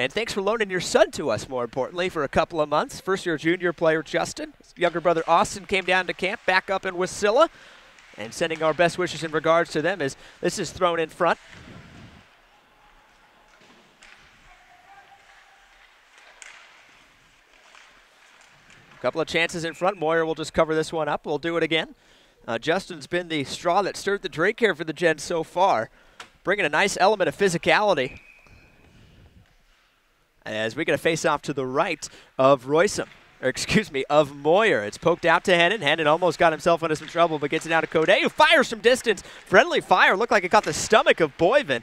And thanks for loaning your son to us, more importantly, for a couple of months. First-year junior player Justin. His younger brother Austin came down to camp, back up in Wasilla. And sending our best wishes and regards to them as this is thrown in front. A couple of chances in front. Moyer will just cover this one up. We'll do it again. Justin's been the straw that stirred the drink here for the Gens so far, bringing a nice element of physicality. As we get a face-off to the right of Roysum, or excuse me, of Moyer. It's poked out to Hennon. Hennon almost got himself into some trouble, but gets it down to Coday, who fires from distance. Friendly fire. Looked like it caught the stomach of Boyven.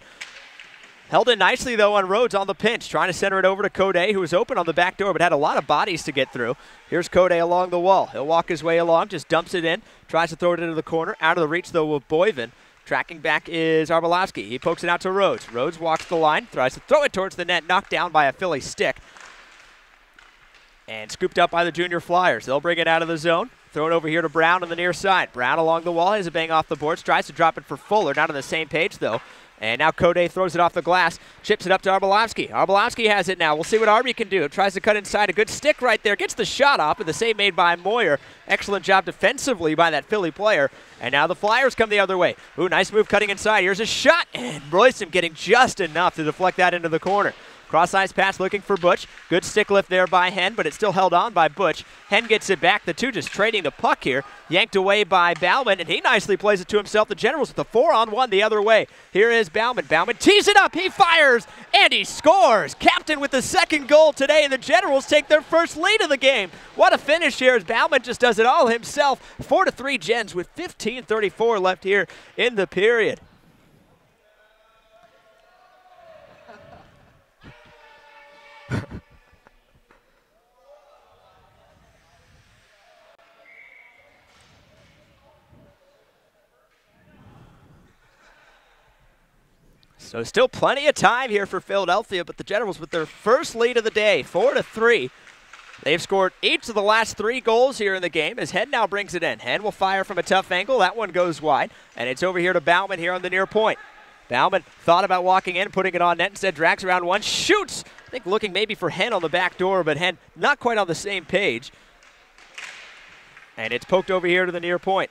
Held in nicely, though, on Rhodes on the pinch. Trying to center it over to Coday, who was open on the back door, but had a lot of bodies to get through. Here's Coday along the wall. He'll walk his way along, just dumps it in. Tries to throw it into the corner. Out of the reach, though, of Boyven. Tracking back is Arbolowski. He pokes it out to Rhodes. Rhodes walks the line, tries to throw it towards the net, knocked down by a Philly stick. And scooped up by the Junior Flyers. They'll bring it out of the zone. Throw it over here to Brown on the near side. Brown along the wall, has a bang off the boards. Tries to drop it for Fuller. Not on the same page, though. And now Coday throws it off the glass. Chips it up to Arbolowski. Arbolowski has it now. We'll see what Arby can do. Tries to cut inside. A good stick right there. Gets the shot off, and the save made by Moyer. Excellent job defensively by that Philly player. And now the Flyers come the other way. Ooh, nice move cutting inside. Here's a shot. And Royston getting just enough to deflect that into the corner. Cross-ice pass looking for Butch. Good stick lift there by Henn, but it's still held on by Butch. Henn gets it back. The two just trading the puck here. Yanked away by Bauman, and he nicely plays it to himself. The Generals with a 4-on-1 the other way. Here is Bauman. Bauman tees it up. He fires, and he scores. Captain with the second goal today, and the Generals take their first lead of the game. What a finish here as Bauman just does it all himself. 4-3 Gens with 15:34 left here in the period. So still plenty of time here for Philadelphia, but the Generals with their first lead of the day, 4-3. They've scored each of the last 3 goals here in the game as Henn now brings it in. Henn will fire from a tough angle. That one goes wide, and it's over here to Bauman here on the near point. Bauman thought about walking in, putting it on net, instead drags around one, shoots. I think looking maybe for Henn on the back door, but Henn not quite on the same page. And it's poked over here to the near point.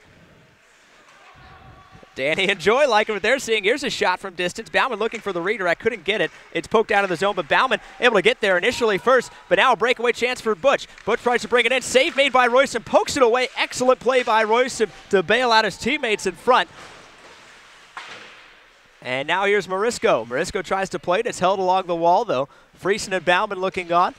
Danny and Joy liking what they're seeing. Here's a shot from distance. Bauman looking for the redirect, couldn't get it. It's poked out of the zone, but Bauman able to get there initially first, but now a breakaway chance for Butch. Butch tries to bring it in. Save made by Royston, pokes it away. Excellent play by Royston to bail out his teammates in front. And now here's Morisco. Morisco tries to play it. It's held along the wall, though. Friesen and Bauman looking on.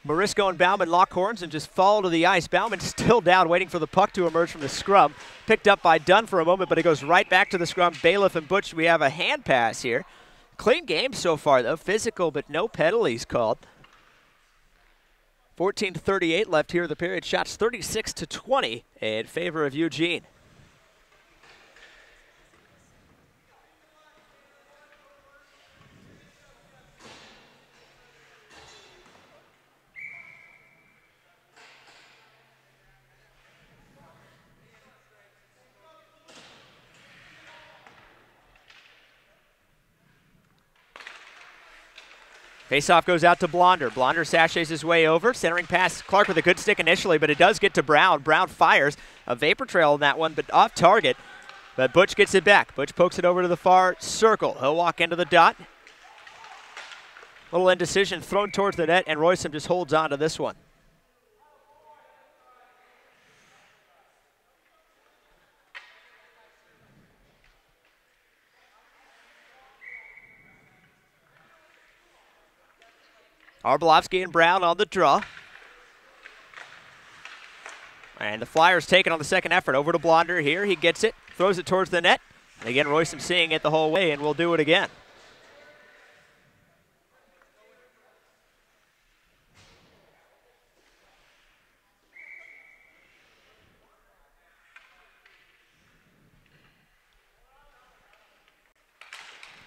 Morisco and Bauman lock horns and just fall to the ice. Bauman still down, waiting for the puck to emerge from the scrum. Picked up by Dunn for a moment, but it goes right back to the scrum. Bailiff and Butch, we have a hand pass here. Clean game so far, though. Physical, but no penalties called. 14:38 left here in the period. Shots 36-20 in favor of Eugene. Faceoff goes out to Blonder. Blonder sachets his way over. Centering pass, Clark with a good stick initially, but it does get to Brown. Brown fires. A vapor trail on that one, but off target. But Butch gets it back. Butch pokes it over to the far circle. He'll walk into the dot. Little indecision thrown towards the net, and Royston just holds on to this one. Arbolowski and Brown on the draw. And the Flyers taking on the second effort. Over to Blonder here. He gets it, throws it towards the net. And again, Royston seeing it the whole way, and we'll do it again.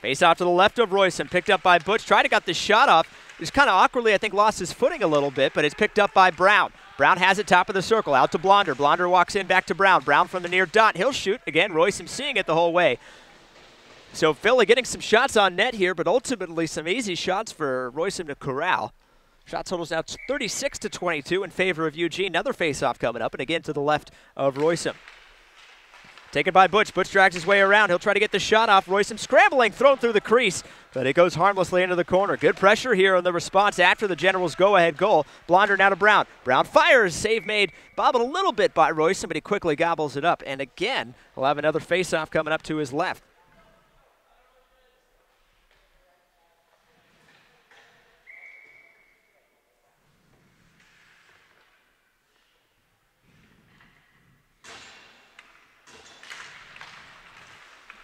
Face off to the left of Royston, picked up by Butch. Tried to get the shot off. He's kind of awkwardly, I think, lost his footing a little bit, but it's picked up by Brown. Brown has it top of the circle, out to Blonder. Blonder walks in, back to Brown. Brown from the near dot. He'll shoot. Again, Royston seeing it the whole way. So Philly getting some shots on net here, but ultimately some easy shots for Royston to corral. Shot totals now 36-22 in favor of Eugene. Another face-off coming up, and again to the left of Royston. Taken by Butch. Butch drags his way around. He'll try to get the shot off. Royson scrambling, thrown through the crease, but it goes harmlessly into the corner. Good pressure here on the response after the Generals' go-ahead goal. Blonder now to Brown. Brown fires. Save made. Bobbled a little bit by Royson, but he quickly gobbles it up. And again, we'll have another face-off coming up to his left.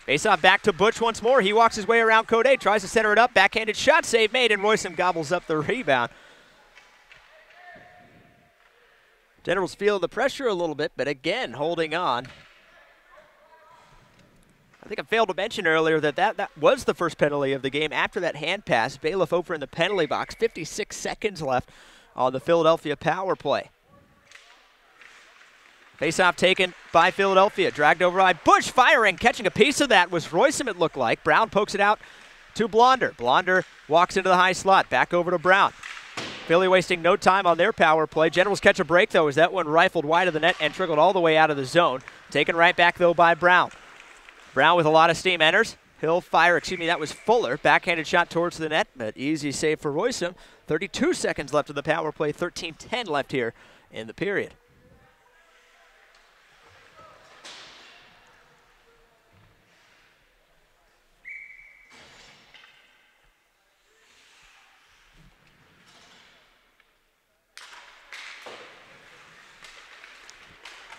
Face-off back to Butch once more. He walks his way around Code, tries to center it up. Backhanded shot, save made, and Royson gobbles up the rebound. Generals feel the pressure a little bit, but again, holding on. I think I failed to mention earlier that was the first penalty of the game after that hand pass. Bailiff over in the penalty box. 56 seconds left on the Philadelphia power play. Face-off taken by Philadelphia. Dragged over by Butch, firing. Catching a piece of that was Royson, it looked like. Brown pokes it out to Blonder. Blonder walks into the high slot. Back over to Brown. Philly wasting no time on their power play. Generals catch a break, though, as that one rifled wide of the net and trickled all the way out of the zone. Taken right back, though, by Brown. Brown with a lot of steam enters. He'll fire, that was Fuller. Backhanded shot towards the net, but easy save for Royson. 32 seconds left of the power play. 13-10 left here in the period.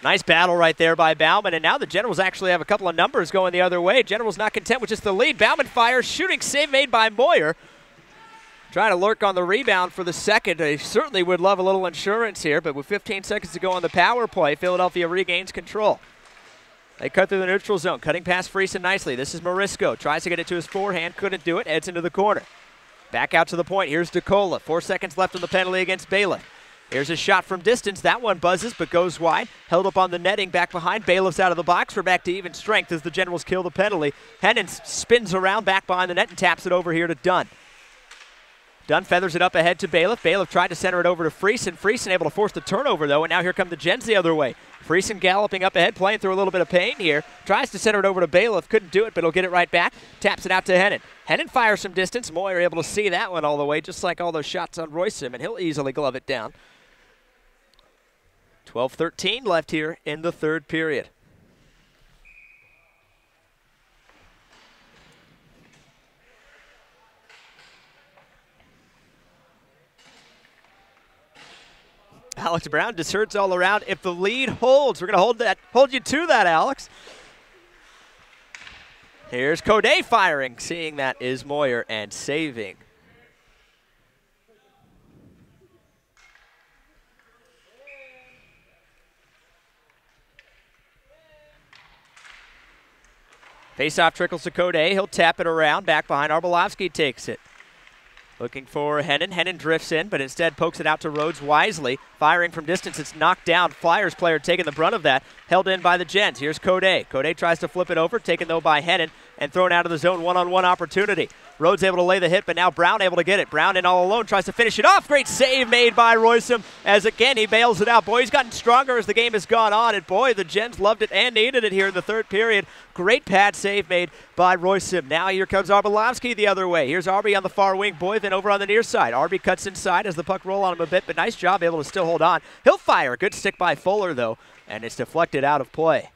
Nice battle right there by Bauman, and now the Generals actually have a couple of numbers going the other way. Generals not content with just the lead. Bauman fires, shooting save made by Moyer. Trying to lurk on the rebound for the second. They certainly would love a little insurance here, but with 15 seconds to go on the power play, Philadelphia regains control. They cut through the neutral zone, cutting past Friesen nicely. This is Morisco. Tries to get it to his forehand, couldn't do it, heads into the corner. Back out to the point. Here's DeCola. 4 seconds left on the penalty against Bailiff. Here's a shot from distance. That one buzzes but goes wide. Held up on the netting back behind. Bailiff's out of the box. We're back to even strength as the Generals kill the penalty. Hennon spins around back behind the net and taps it over here to Dunn. Dunn feathers it up ahead to Bailiff. Bailiff tried to center it over to Friesen. Friesen able to force the turnover, though, and now here come the Gens the other way. Friesen galloping up ahead, playing through a little bit of pain here. Tries to center it over to Bailiff. Couldn't do it, but he'll get it right back. Taps it out to Hennon. Hennon fires some distance. Moyer able to see that one all the way, just like all those shots on Royson, and he'll easily glove it down. 12-13 left here in the third period. Alex Brown deserts all around. If the lead holds, we're going to hold you to that, Alex. Here's Code firing. Seeing that is Moyer and saving. Face-off trickles to Code. He'll tap it around. Back behind. Arbolovsky takes it. Looking for Hennon. Hennon drifts in, but instead pokes it out to Rhodes wisely. Firing from distance. It's knocked down. Flyers player taking the brunt of that. Held in by the Gens. Here's Code. Code tries to flip it over. Taken, though, by Hennon and thrown out of the zone. One-on-one opportunity. Rhodes able to lay the hit, but now Brown able to get it. Brown in all alone. Tries to finish it off. Great save made by Royson as, again, he bails it out. Boy, he's gotten stronger as the game has gone on, and, boy, the Gens loved it and needed it here in the third period. Great pad save made by Royson. Now here comes Arbolovsky the other way. Here's Arby on the far wing. Boyven over on the near side. Arby cuts inside as the puck roll on him a bit, but nice job able to still hold on. He'll fire. Good stick by Fuller, though, and it's deflected out of play.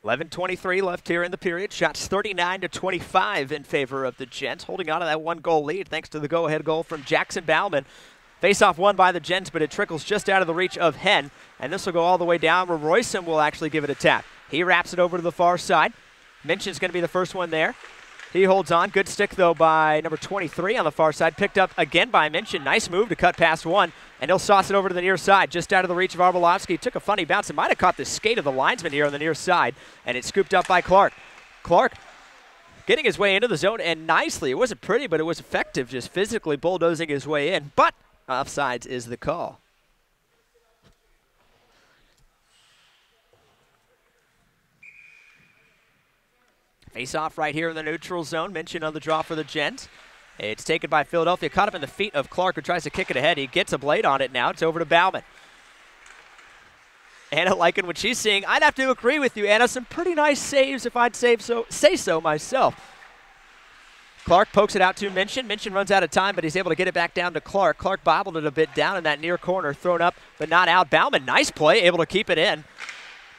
.11:23 left here in the period. Shots 39-25 in favor of the Gens, holding on to that one-goal lead thanks to the go-ahead goal from Jackson Bauman. Face-off won by the Gens, but it trickles just out of the reach of Henn, and this will go all the way down where Royson will actually give it a tap. He wraps it over to the far side. Minchin's going to be the first one there. He holds on. Good stick, though, by number 23 on the far side. Picked up again by Minchin. Nice move to cut past one, and he'll sauce it over to the near side, just out of the reach of Arbolovsky. Took a funny bounce. It might have caught the skate of the linesman here on the near side, and it's scooped up by Clark. Clark getting his way into the zone, and nicely. It wasn't pretty, but it was effective, just physically bulldozing his way in. But offsides is the call. Face off right here in the neutral zone. Minchin on the draw for the Gens. It's taken by Philadelphia, caught up in the feet of Clark, who tries to kick it ahead. He gets a blade on it now. It's over to Bauman. Anna liking what she's seeing. I'd have to agree with you, Anna. Some pretty nice saves, if I'd say so myself. Clark pokes it out to Minchin. Minchin runs out of time, but he's able to get it back down to Clark. Clark bobbled it a bit down in that near corner, thrown up, but not out. Bauman, nice play, able to keep it in.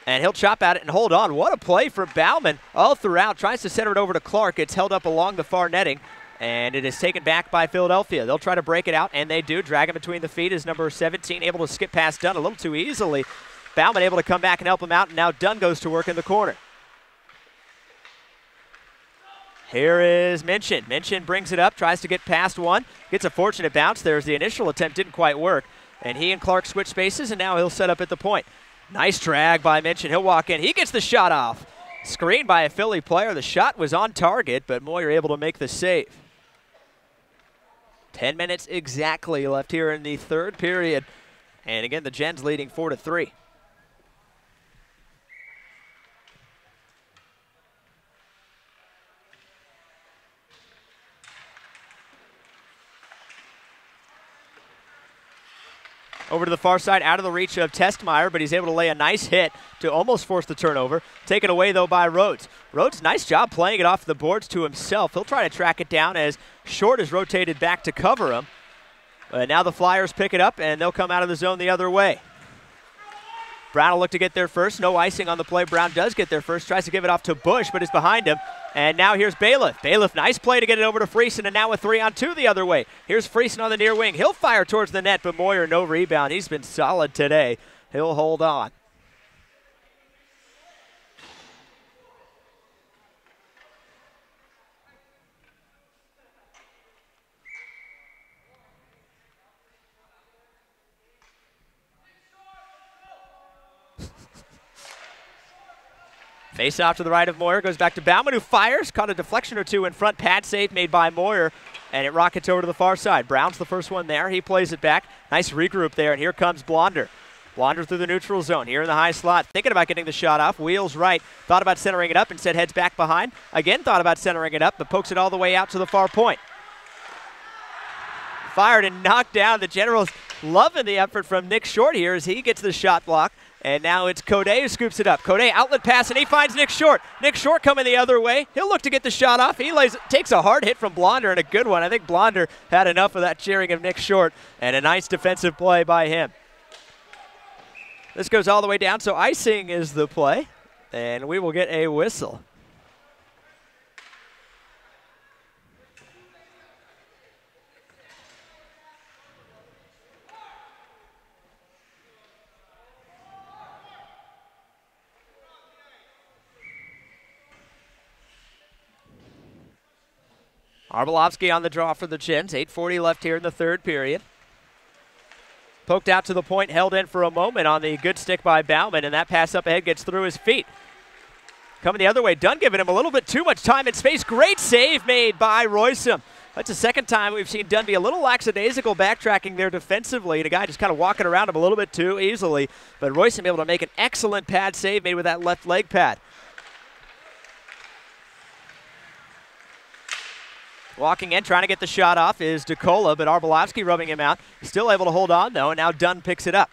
And he'll chop at it and hold on. What a play from Bauman all throughout. Tries to center it over to Clark. It's held up along the far netting, and it is taken back by Philadelphia. They'll try to break it out, and they do. Drag him between the feet is number 17, able to skip past Dunn a little too easily. Bauman able to come back and help him out, and now Dunn goes to work in the corner. Here is Minchin. Minchin brings it up, tries to get past one, gets a fortunate bounce. There's the initial attempt, didn't quite work. And he and Clark switch spaces, and now he'll set up at the point. Nice drag by Minchin. He'll walk in. He gets the shot off. Screened by a Philly player. The shot was on target, but Moyer able to make the save. 10 minutes exactly left here in the third period. And again, the Gens leading 4-3. Over to the far side, out of the reach of Testmeyer, but he's able to lay a nice hit to almost force the turnover. Taken away, though, by Rhodes. Rhodes, nice job playing it off the boards to himself. He'll try to track it down as Short is rotated back to cover him. But now the Flyers pick it up, and they'll come out of the zone the other way. Brown will look to get there first. No icing on the play. Brown does get there first. Tries to give it off to Bush, but is behind him. And now here's Bailiff. Bailiff, nice play to get it over to Friesen, and now a 3-on-2 the other way. Here's Friesen on the near wing. He'll fire towards the net, but Moyer, no rebound. He's been solid today. He'll hold on. Face off to the right of Moyer, goes back to Bauman, who fires, caught a deflection or two in front, pad save made by Moyer, and it rockets over to the far side. Brown's the first one there, he plays it back, nice regroup there, and here comes Blonder. Blonder through the neutral zone, here in the high slot, thinking about getting the shot off, wheels right, thought about centering it up, instead heads back behind, again thought about centering it up, but pokes it all the way out to the far point. Fired and knocked down. The Generals loving the effort from Nick Short here as he gets the shot block. And now it's Code who scoops it up. Code outlet pass, and he finds Nick Short. Nick Short coming the other way. He'll look to get the shot off. He takes a hard hit from Blonder and a good one. I think Blonder had enough of that cheering of Nick Short, and a nice defensive play by him. This goes all the way down, so icing is the play, and we will get a whistle. Arbolovsky on the draw for the Gens. 8:40 left here in the third period. Poked out to the point, held in for a moment on the good stick by Bauman, and that pass up ahead gets through his feet. Coming the other way, Dunn giving him a little bit too much time and space. Great save made by Roysum. That's the second time we've seen Dunn be a little lackadaisical backtracking there defensively, and a guy just kind of walking around him a little bit too easily. But Roysum able to make an excellent pad save made with that left leg pad. Walking in, trying to get the shot off is DeCola, but Arbolovsky rubbing him out. Still able to hold on, though, and now Dunn picks it up.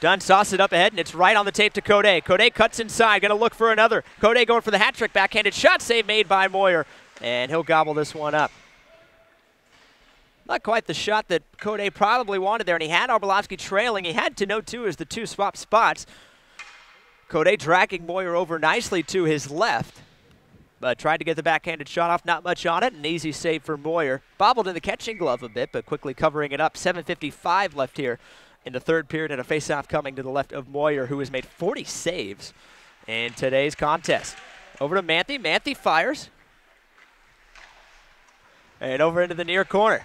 Dunn sauces it up ahead, and it's right on the tape to Code. Code cuts inside, going to look for another. Code going for the hat trick, backhanded shot save made by Moyer, and he'll gobble this one up. Not quite the shot that Code probably wanted there, and he had Arbolovsky trailing. He had to know, too, as the two swap spots. Code dragging Moyer over nicely to his left. But tried to get the backhanded shot off, not much on it. An easy save for Moyer. Bobbled in the catching glove a bit, but quickly covering it up. 7:55 left here in the third period, and a faceoff coming to the left of Moyer, who has made 40 saves in today's contest. Over to Manthe. Manthe fires. And over into the near corner.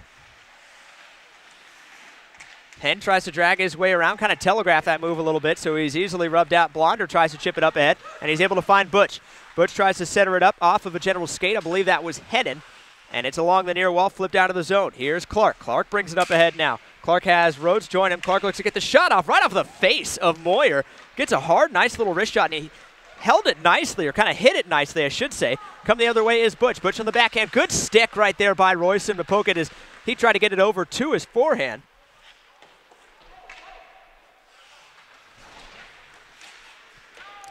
Henn tries to drag his way around, kind of telegraph that move a little bit, so he's easily rubbed out. Blonder tries to chip it up ahead, and he's able to find Butch. Butch tries to center it up off of a general skate. I believe that was Hedden, and it's along the near wall, flipped out of the zone. Here's Clark. Clark brings it up ahead now. Clark has Rhodes join him. Clark looks to get the shot off right off the face of Moyer. Gets a hard, nice little wrist shot, and he held it nicely, or kind of hit it nicely, I should say. Come the other way is Butch. Butch on the backhand. Good stick right there by Royson to poke it as he tried to get it over to his forehand.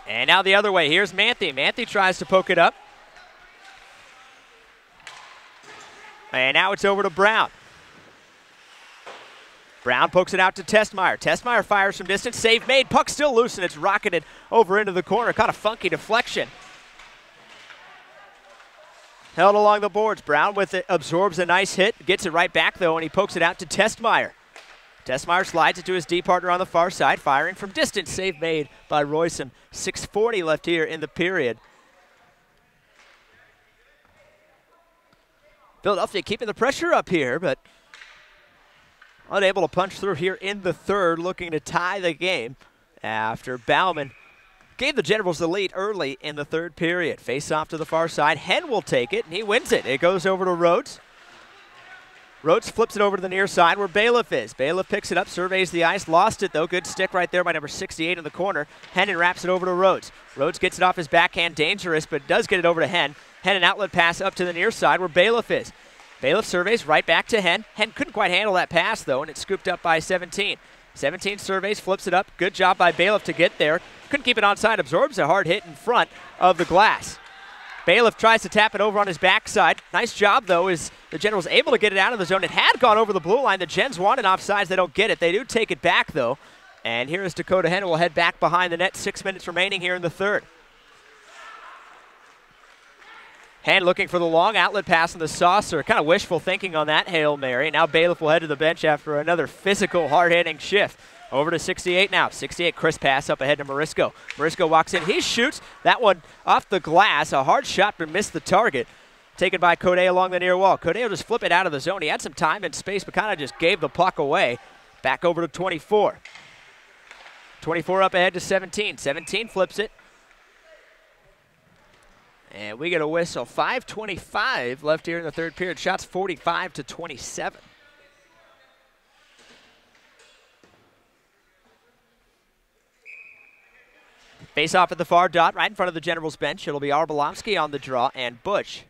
And now the other way. Here's Manthe. Manthe tries to poke it up. And now it's over to Brown. Brown pokes it out to Testmeyer. Testmeyer fires from distance. Save made. Puck still loose, and it's rocketed over into the corner. Kind of funky deflection. Held along the boards. Brown with it absorbs a nice hit. Gets it right back, though, and he pokes it out to Testmeyer. Testmeyer slides it to his D partner on the far side. Firing from distance. Save made by Royson. 6:40 left here in the period. Philadelphia keeping the pressure up here, but unable to punch through here in the third, looking to tie the game after Bauman gave the Generals the lead early in the third period. Face off to the far side. Henn will take it, and he wins it. It goes over to Rhodes. Rhodes flips it over to the near side where Bailiff is. Bailiff picks it up, surveys the ice, lost it though. Good stick right there by number 68 in the corner. Henn wraps it over to Rhodes. Rhodes gets it off his backhand, dangerous, but does get it over to Henn. Henn an outlet pass up to the near side where Bailiff is. Bailiff surveys right back to Henn. Henn couldn't quite handle that pass, though, and it's scooped up by 17. 17 surveys, flips it up. Good job by Bailiff to get there. Couldn't keep it onside, absorbs a hard hit in front of the glass. Bailiff tries to tap it over on his backside. Nice job, though, as the Generals able to get it out of the zone. It had gone over the blue line. The Gens wanted offsides. They don't get it. They do take it back, though. And here is Dakota Henn. Will head back behind the net. 6 minutes remaining here in the third. Henn looking for the long outlet pass in the saucer. Kind of wishful thinking on that Hail Mary. Now Bailiff will head to the bench after another physical, hard-hitting shift. Over to 68 now. 68, crisp pass up ahead to Morisco. Morisco walks in. He shoots. That one off the glass. A hard shot, but missed the target. Taken by Code along the near wall. Code will just flip it out of the zone. He had some time and space, but kind of just gave the puck away. Back over to 24. 24 up ahead to 17. 17 flips it. And we get a whistle. 5:25 left here in the third period. Shots 45-27. Face off at the far dot, right in front of the Generals bench. It'll be Arbolomsky on the draw and Butch.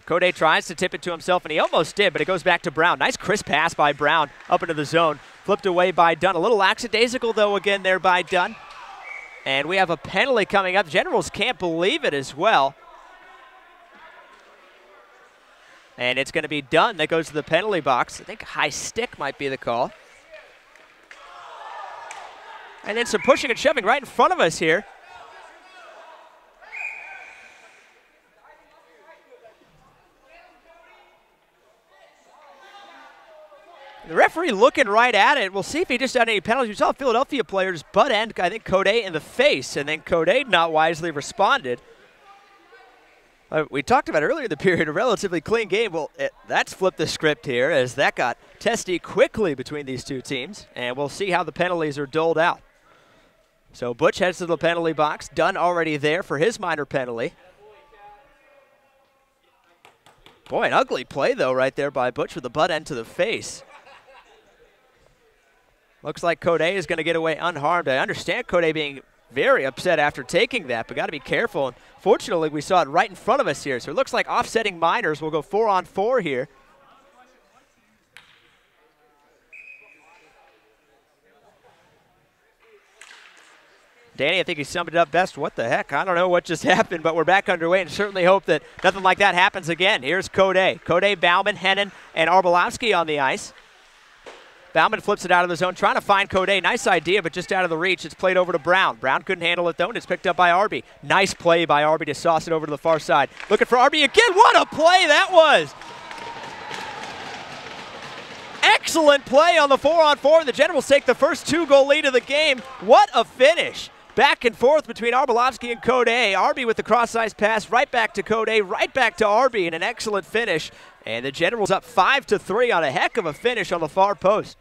Code tries to tip it to himself, and he almost did, but it goes back to Brown. Nice crisp pass by Brown up into the zone. Flipped away by Dunn. A little lackadaisical, though, again there by Dunn. And we have a penalty coming up. Generals can't believe it as well. And it's going to be Dunn that goes to the penalty box. I think high stick might be the call. And then some pushing and shoving right in front of us here. The referee looking right at it. We'll see if he just had any penalties. We saw Philadelphia players butt end, I think, Code in the face, and then Code not wisely responded. We talked about earlier in the period, a relatively clean game. Well, that's flipped the script here as that got testy quickly between these two teams, and we'll see how the penalties are doled out. So Butch heads to the penalty box. Dunn already there for his minor penalty. Boy, an ugly play, though, right there by Butch with the butt end to the face. Looks like Code is going to get away unharmed. I understand Code being very upset after taking that, but got to be careful. And fortunately, we saw it right in front of us here. So it looks like offsetting minors will go 4-on-4 here. Danny, I think he summed it up best. What the heck? I don't know what just happened, but we're back underway and certainly hope that nothing like that happens again. Here's Code. Code, Bauman, Hennon, and Arbolowski on the ice. Bauman flips it out of the zone, trying to find Code. Nice idea, but just out of the reach. It's played over to Brown. Brown couldn't handle it, though, and it's picked up by Arby. Nice play by Arby to sauce it over to the far side. Looking for Arby again. What a play that was! Excellent play on the 4-on-4. The Generals take the first 2-goal lead of the game. What a finish! Back and forth between Arbolowski and Code. Arby with the cross-ice pass right back to Code, right back to Arby, and an excellent finish. And the Generals up 5-3 on a heck of a finish on the far post.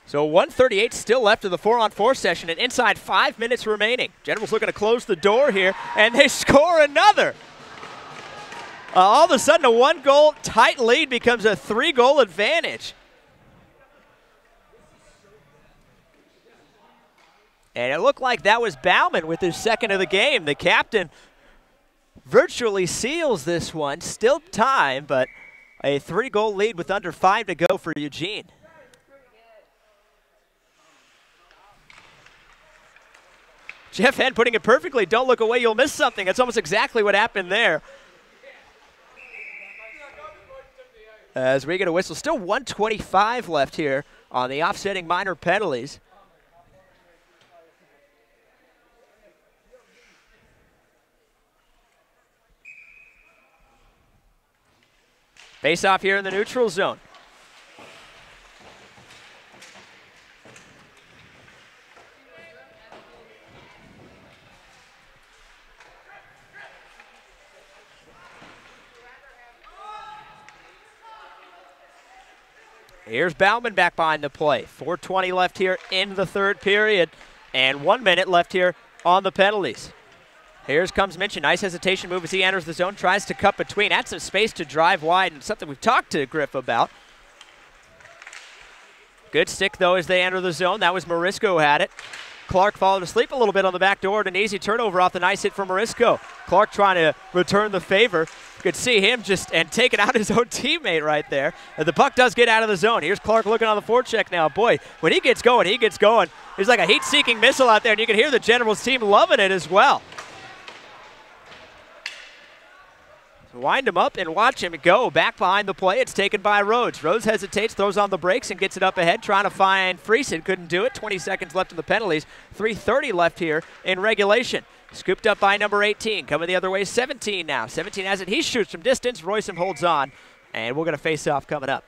So 1:38 still left of the 4-on-4 session, and inside 5 minutes remaining. Generals looking to close the door here, and they score another. All of a sudden, a 1-goal tight lead becomes a 3-goal advantage. And it looked like that was Bauman with his second of the game. The captain virtually seals this one. Still time, but a 3-goal lead with under 5 to go for Eugene. Jeff Henn putting it perfectly. Don't look away, you'll miss something. That's almost exactly what happened there. As we get a whistle, still 1:25 left here on the offsetting minor penalties. Face off here in the neutral zone. Here's Bauman back behind the play. 4:20 left here in the third period, and 1 minute left here on the penalties. Here comes Minchin. Nice hesitation move as he enters the zone, tries to cut between. Adds some space to drive wide, and something we've talked to Griff about. Good stick, though, as they enter the zone. That was Morisco had it. Clark followed asleep a little bit on the back door, and an easy turnover off the nice hit from Morisco. Clark trying to return the favor. You could see him just taking out his own teammate right there. And the puck does get out of the zone. Here's Clark looking on the forecheck now. Boy, when he gets going, he gets going. He's like a heat-seeking missile out there, and you can hear the Generals team loving it as well. Wind him up and watch him go. Back behind the play, it's taken by Rhodes. Rhodes hesitates, throws on the brakes, and gets it up ahead, trying to find Friesen. Couldn't do it. 20 seconds left in the penalties. 3:30 left here in regulation. Scooped up by number 18. Coming the other way, 17 now. 17 has it. He shoots from distance. Royston holds on, and we're going to face off coming up.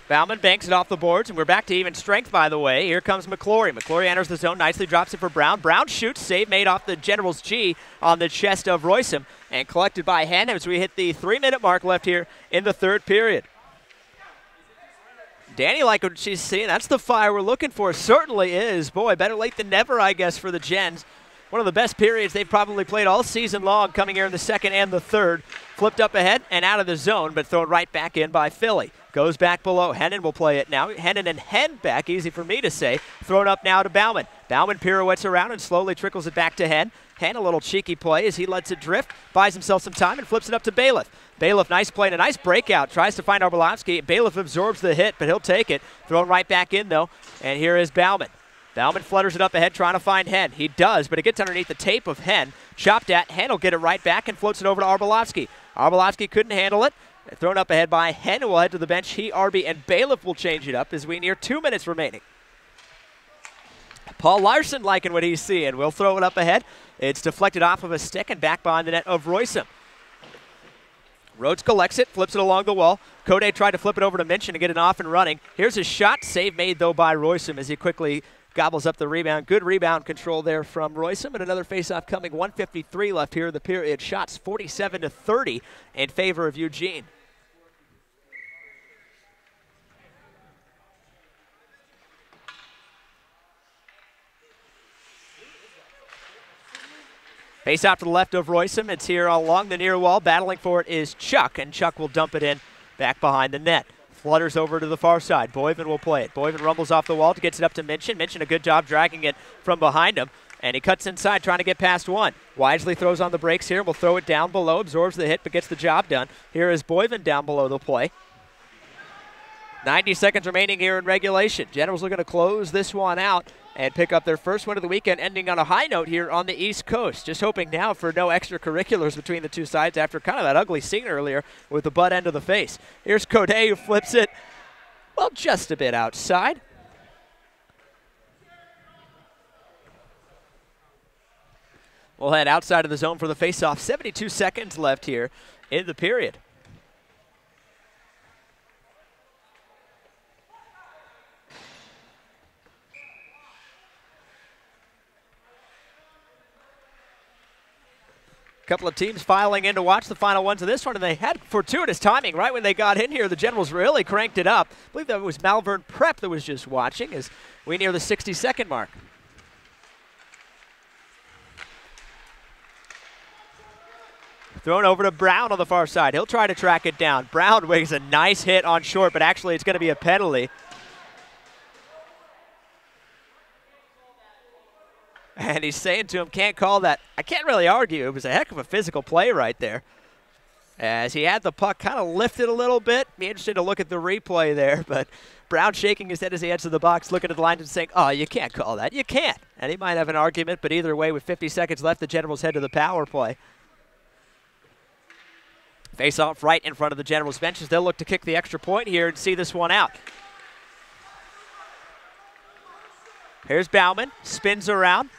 Bauman banks it off the boards, and we're back to even strength, by the way. Here comes McClory. McClory enters the zone, nicely drops it for Brown. Brown shoots, save made off the General's G on the chest of Royston, and collected by Henn as we hit the 3-minute mark left here in the third period. Danny like what she's seeing. That's the fire we're looking for. Certainly is. Boy, better late than never, I guess, for the Gens. One of the best periods they've probably played all season long, coming here in the second and the third. Flipped up ahead and out of the zone, but thrown right back in by Philly. Goes back below. Hennon will play it now. Hennon and Henn back, easy for me to say. Thrown up now to Bauman. Bauman pirouettes around and slowly trickles it back to Henn. Henn, a little cheeky play as he lets it drift, buys himself some time and flips it up to Bailiff. Bailiff, nice play and a nice breakout. Tries to find Arbolowski. Bailiff absorbs the hit, but he'll take it. Thrown right back in, though. And here is Bauman. Bauman flutters it up ahead, trying to find Henn. He does, but it gets underneath the tape of Henn. Chopped at. Henn will get it right back and floats it over to Arbolowski. Arbolowski couldn't handle it. Thrown up ahead by Henn, who will head to the bench. He, Arby, and Bailiff will change it up as we near 2 minutes remaining. Paul Larson liking what he's seeing. We'll throw it up ahead. It's deflected off of a stick and back behind the net of Royston. Rhodes collects it, flips it along the wall. Code tried to flip it over to Minchin to get it off and running. Here's his shot. Save made, though, by Royston as he quickly gobbles up the rebound. Good rebound control there from Royston, but another faceoff coming. 1:53 left here in the period. Shots 47-30 in favor of Eugene. Face out to the left of Royston. It's here along the near wall. Battling for it is Chuck, and Chuck will dump it in back behind the net. Flutters over to the far side. Boyven will play it. Boyven rumbles off the wall, gets it up to Minchin. Minchin, a good job dragging it from behind him. And he cuts inside, trying to get past one. Wisely throws on the brakes here. Will throw it down below, absorbs the hit, but gets the job done. Here is Boyven down below the play. 90 seconds remaining here in regulation. Generals looking to close this one out and pick up their first win of the weekend, ending on a high note here on the East Coast. Just hoping now for no extracurriculars between the two sides after kind of that ugly scene earlier with the butt end of the face. Here's Code who flips it, well, just a bit outside. We'll head outside of the zone for the faceoff. 72 seconds left here in the period. Couple of teams filing in to watch the final ones of this one, and they had fortuitous timing right when they got in here. The Generals really cranked it up. I believe that was Malvern Prep that was just watching as we near the 60-second mark. Thrown over to Brown on the far side. He'll try to track it down. Brown makes a nice hit on short, but actually it's going to be a penalty. And he's saying to him, can't call that. I can't really argue. It was a heck of a physical play right there. As he had the puck kind of lifted a little bit. Be interested to look at the replay there. But Brown shaking his head as he heads to the box, looking at the line and saying, oh, you can't call that. You can't. And he might have an argument, but either way, with 50 seconds left, the Generals head to the power play. Face off right in front of the Generals benches. They'll look to kick the extra point here and see this one out. Here's Bauman. Spins around.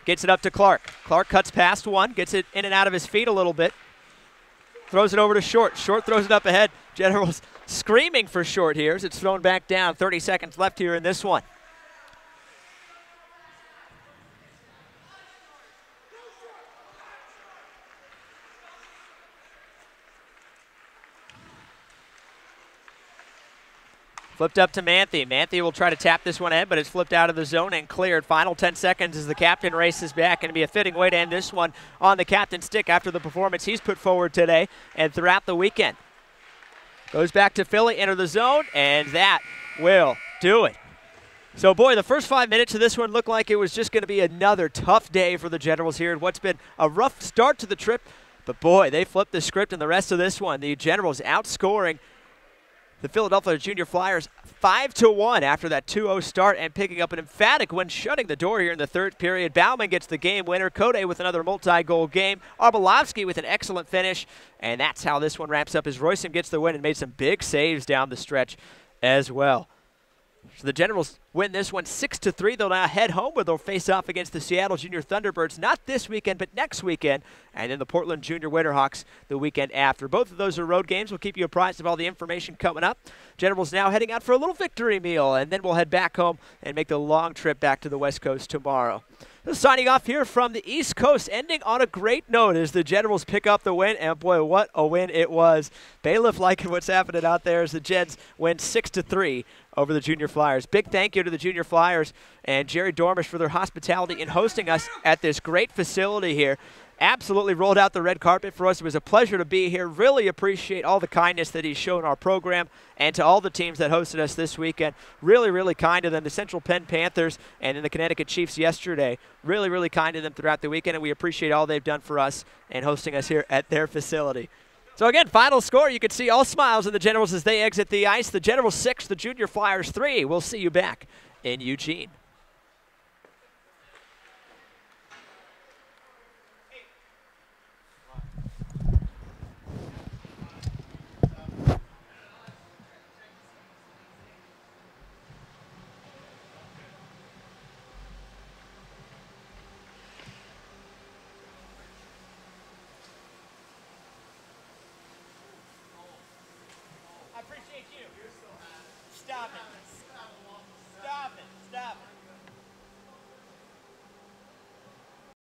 Gets it up to Clark. Clark cuts past one, gets it in and out of his feet a little bit. Throws it over to Short. Short throws it up ahead. Generals screaming for Short here as it's thrown back down. 30 seconds left here in this one. Flipped up to Manthe. Manthe will try to tap this one in, but it's flipped out of the zone and cleared. Final 10 seconds as the captain races back. Going to be a fitting way to end this one on the captain's stick after the performance he's put forward today and throughout the weekend. Goes back to Philly, enter the zone, and that will do it. So, boy, the first 5 minutes of this one looked like it was just going to be another tough day for the Generals here in what's been a rough start to the trip. But, boy, they flipped the script in the rest of this one. The Generals outscoring the Philadelphia Junior Flyers 5-1 after that 2-0 start and picking up an emphatic win, shutting the door here in the third period. Bauman gets the game winner. Code with another multi-goal game. Arbolovsky with an excellent finish. And that's how this one wraps up as Royston gets the win and made some big saves down the stretch as well. So the Generals win this one 6-3. They'll now head home where they'll face off against the Seattle Junior Thunderbirds, not this weekend, but next weekend, and then the Portland Junior Winterhawks the weekend after. Both of those are road games. We'll keep you apprised of all the information coming up. Generals now heading out for a little victory meal, and then we'll head back home and make the long trip back to the West Coast tomorrow. Signing off here from the East Coast, ending on a great note as the Generals pick up the win, and boy, what a win it was. Bailiff liking what's happening out there as the Jeds win 6-3 over the Junior Flyers. Big thank you to the Junior Flyers and Jerry Dormish for their hospitality in hosting us at this great facility here. Absolutely rolled out the red carpet for us. It was a pleasure to be here. Really appreciate all the kindness that he's shown our program and to all the teams that hosted us this weekend. Really, really kind to them. The Central Penn Panthers and then the Connecticut Chiefs yesterday. Really, really kind to them throughout the weekend, and we appreciate all they've done for us and hosting us here at their facility. So again, final score, you can see all smiles in the Generals as they exit the ice. The Generals 6, the Junior Flyers 3. We'll see you back in Eugene. Stop it. Stop it. Stop it.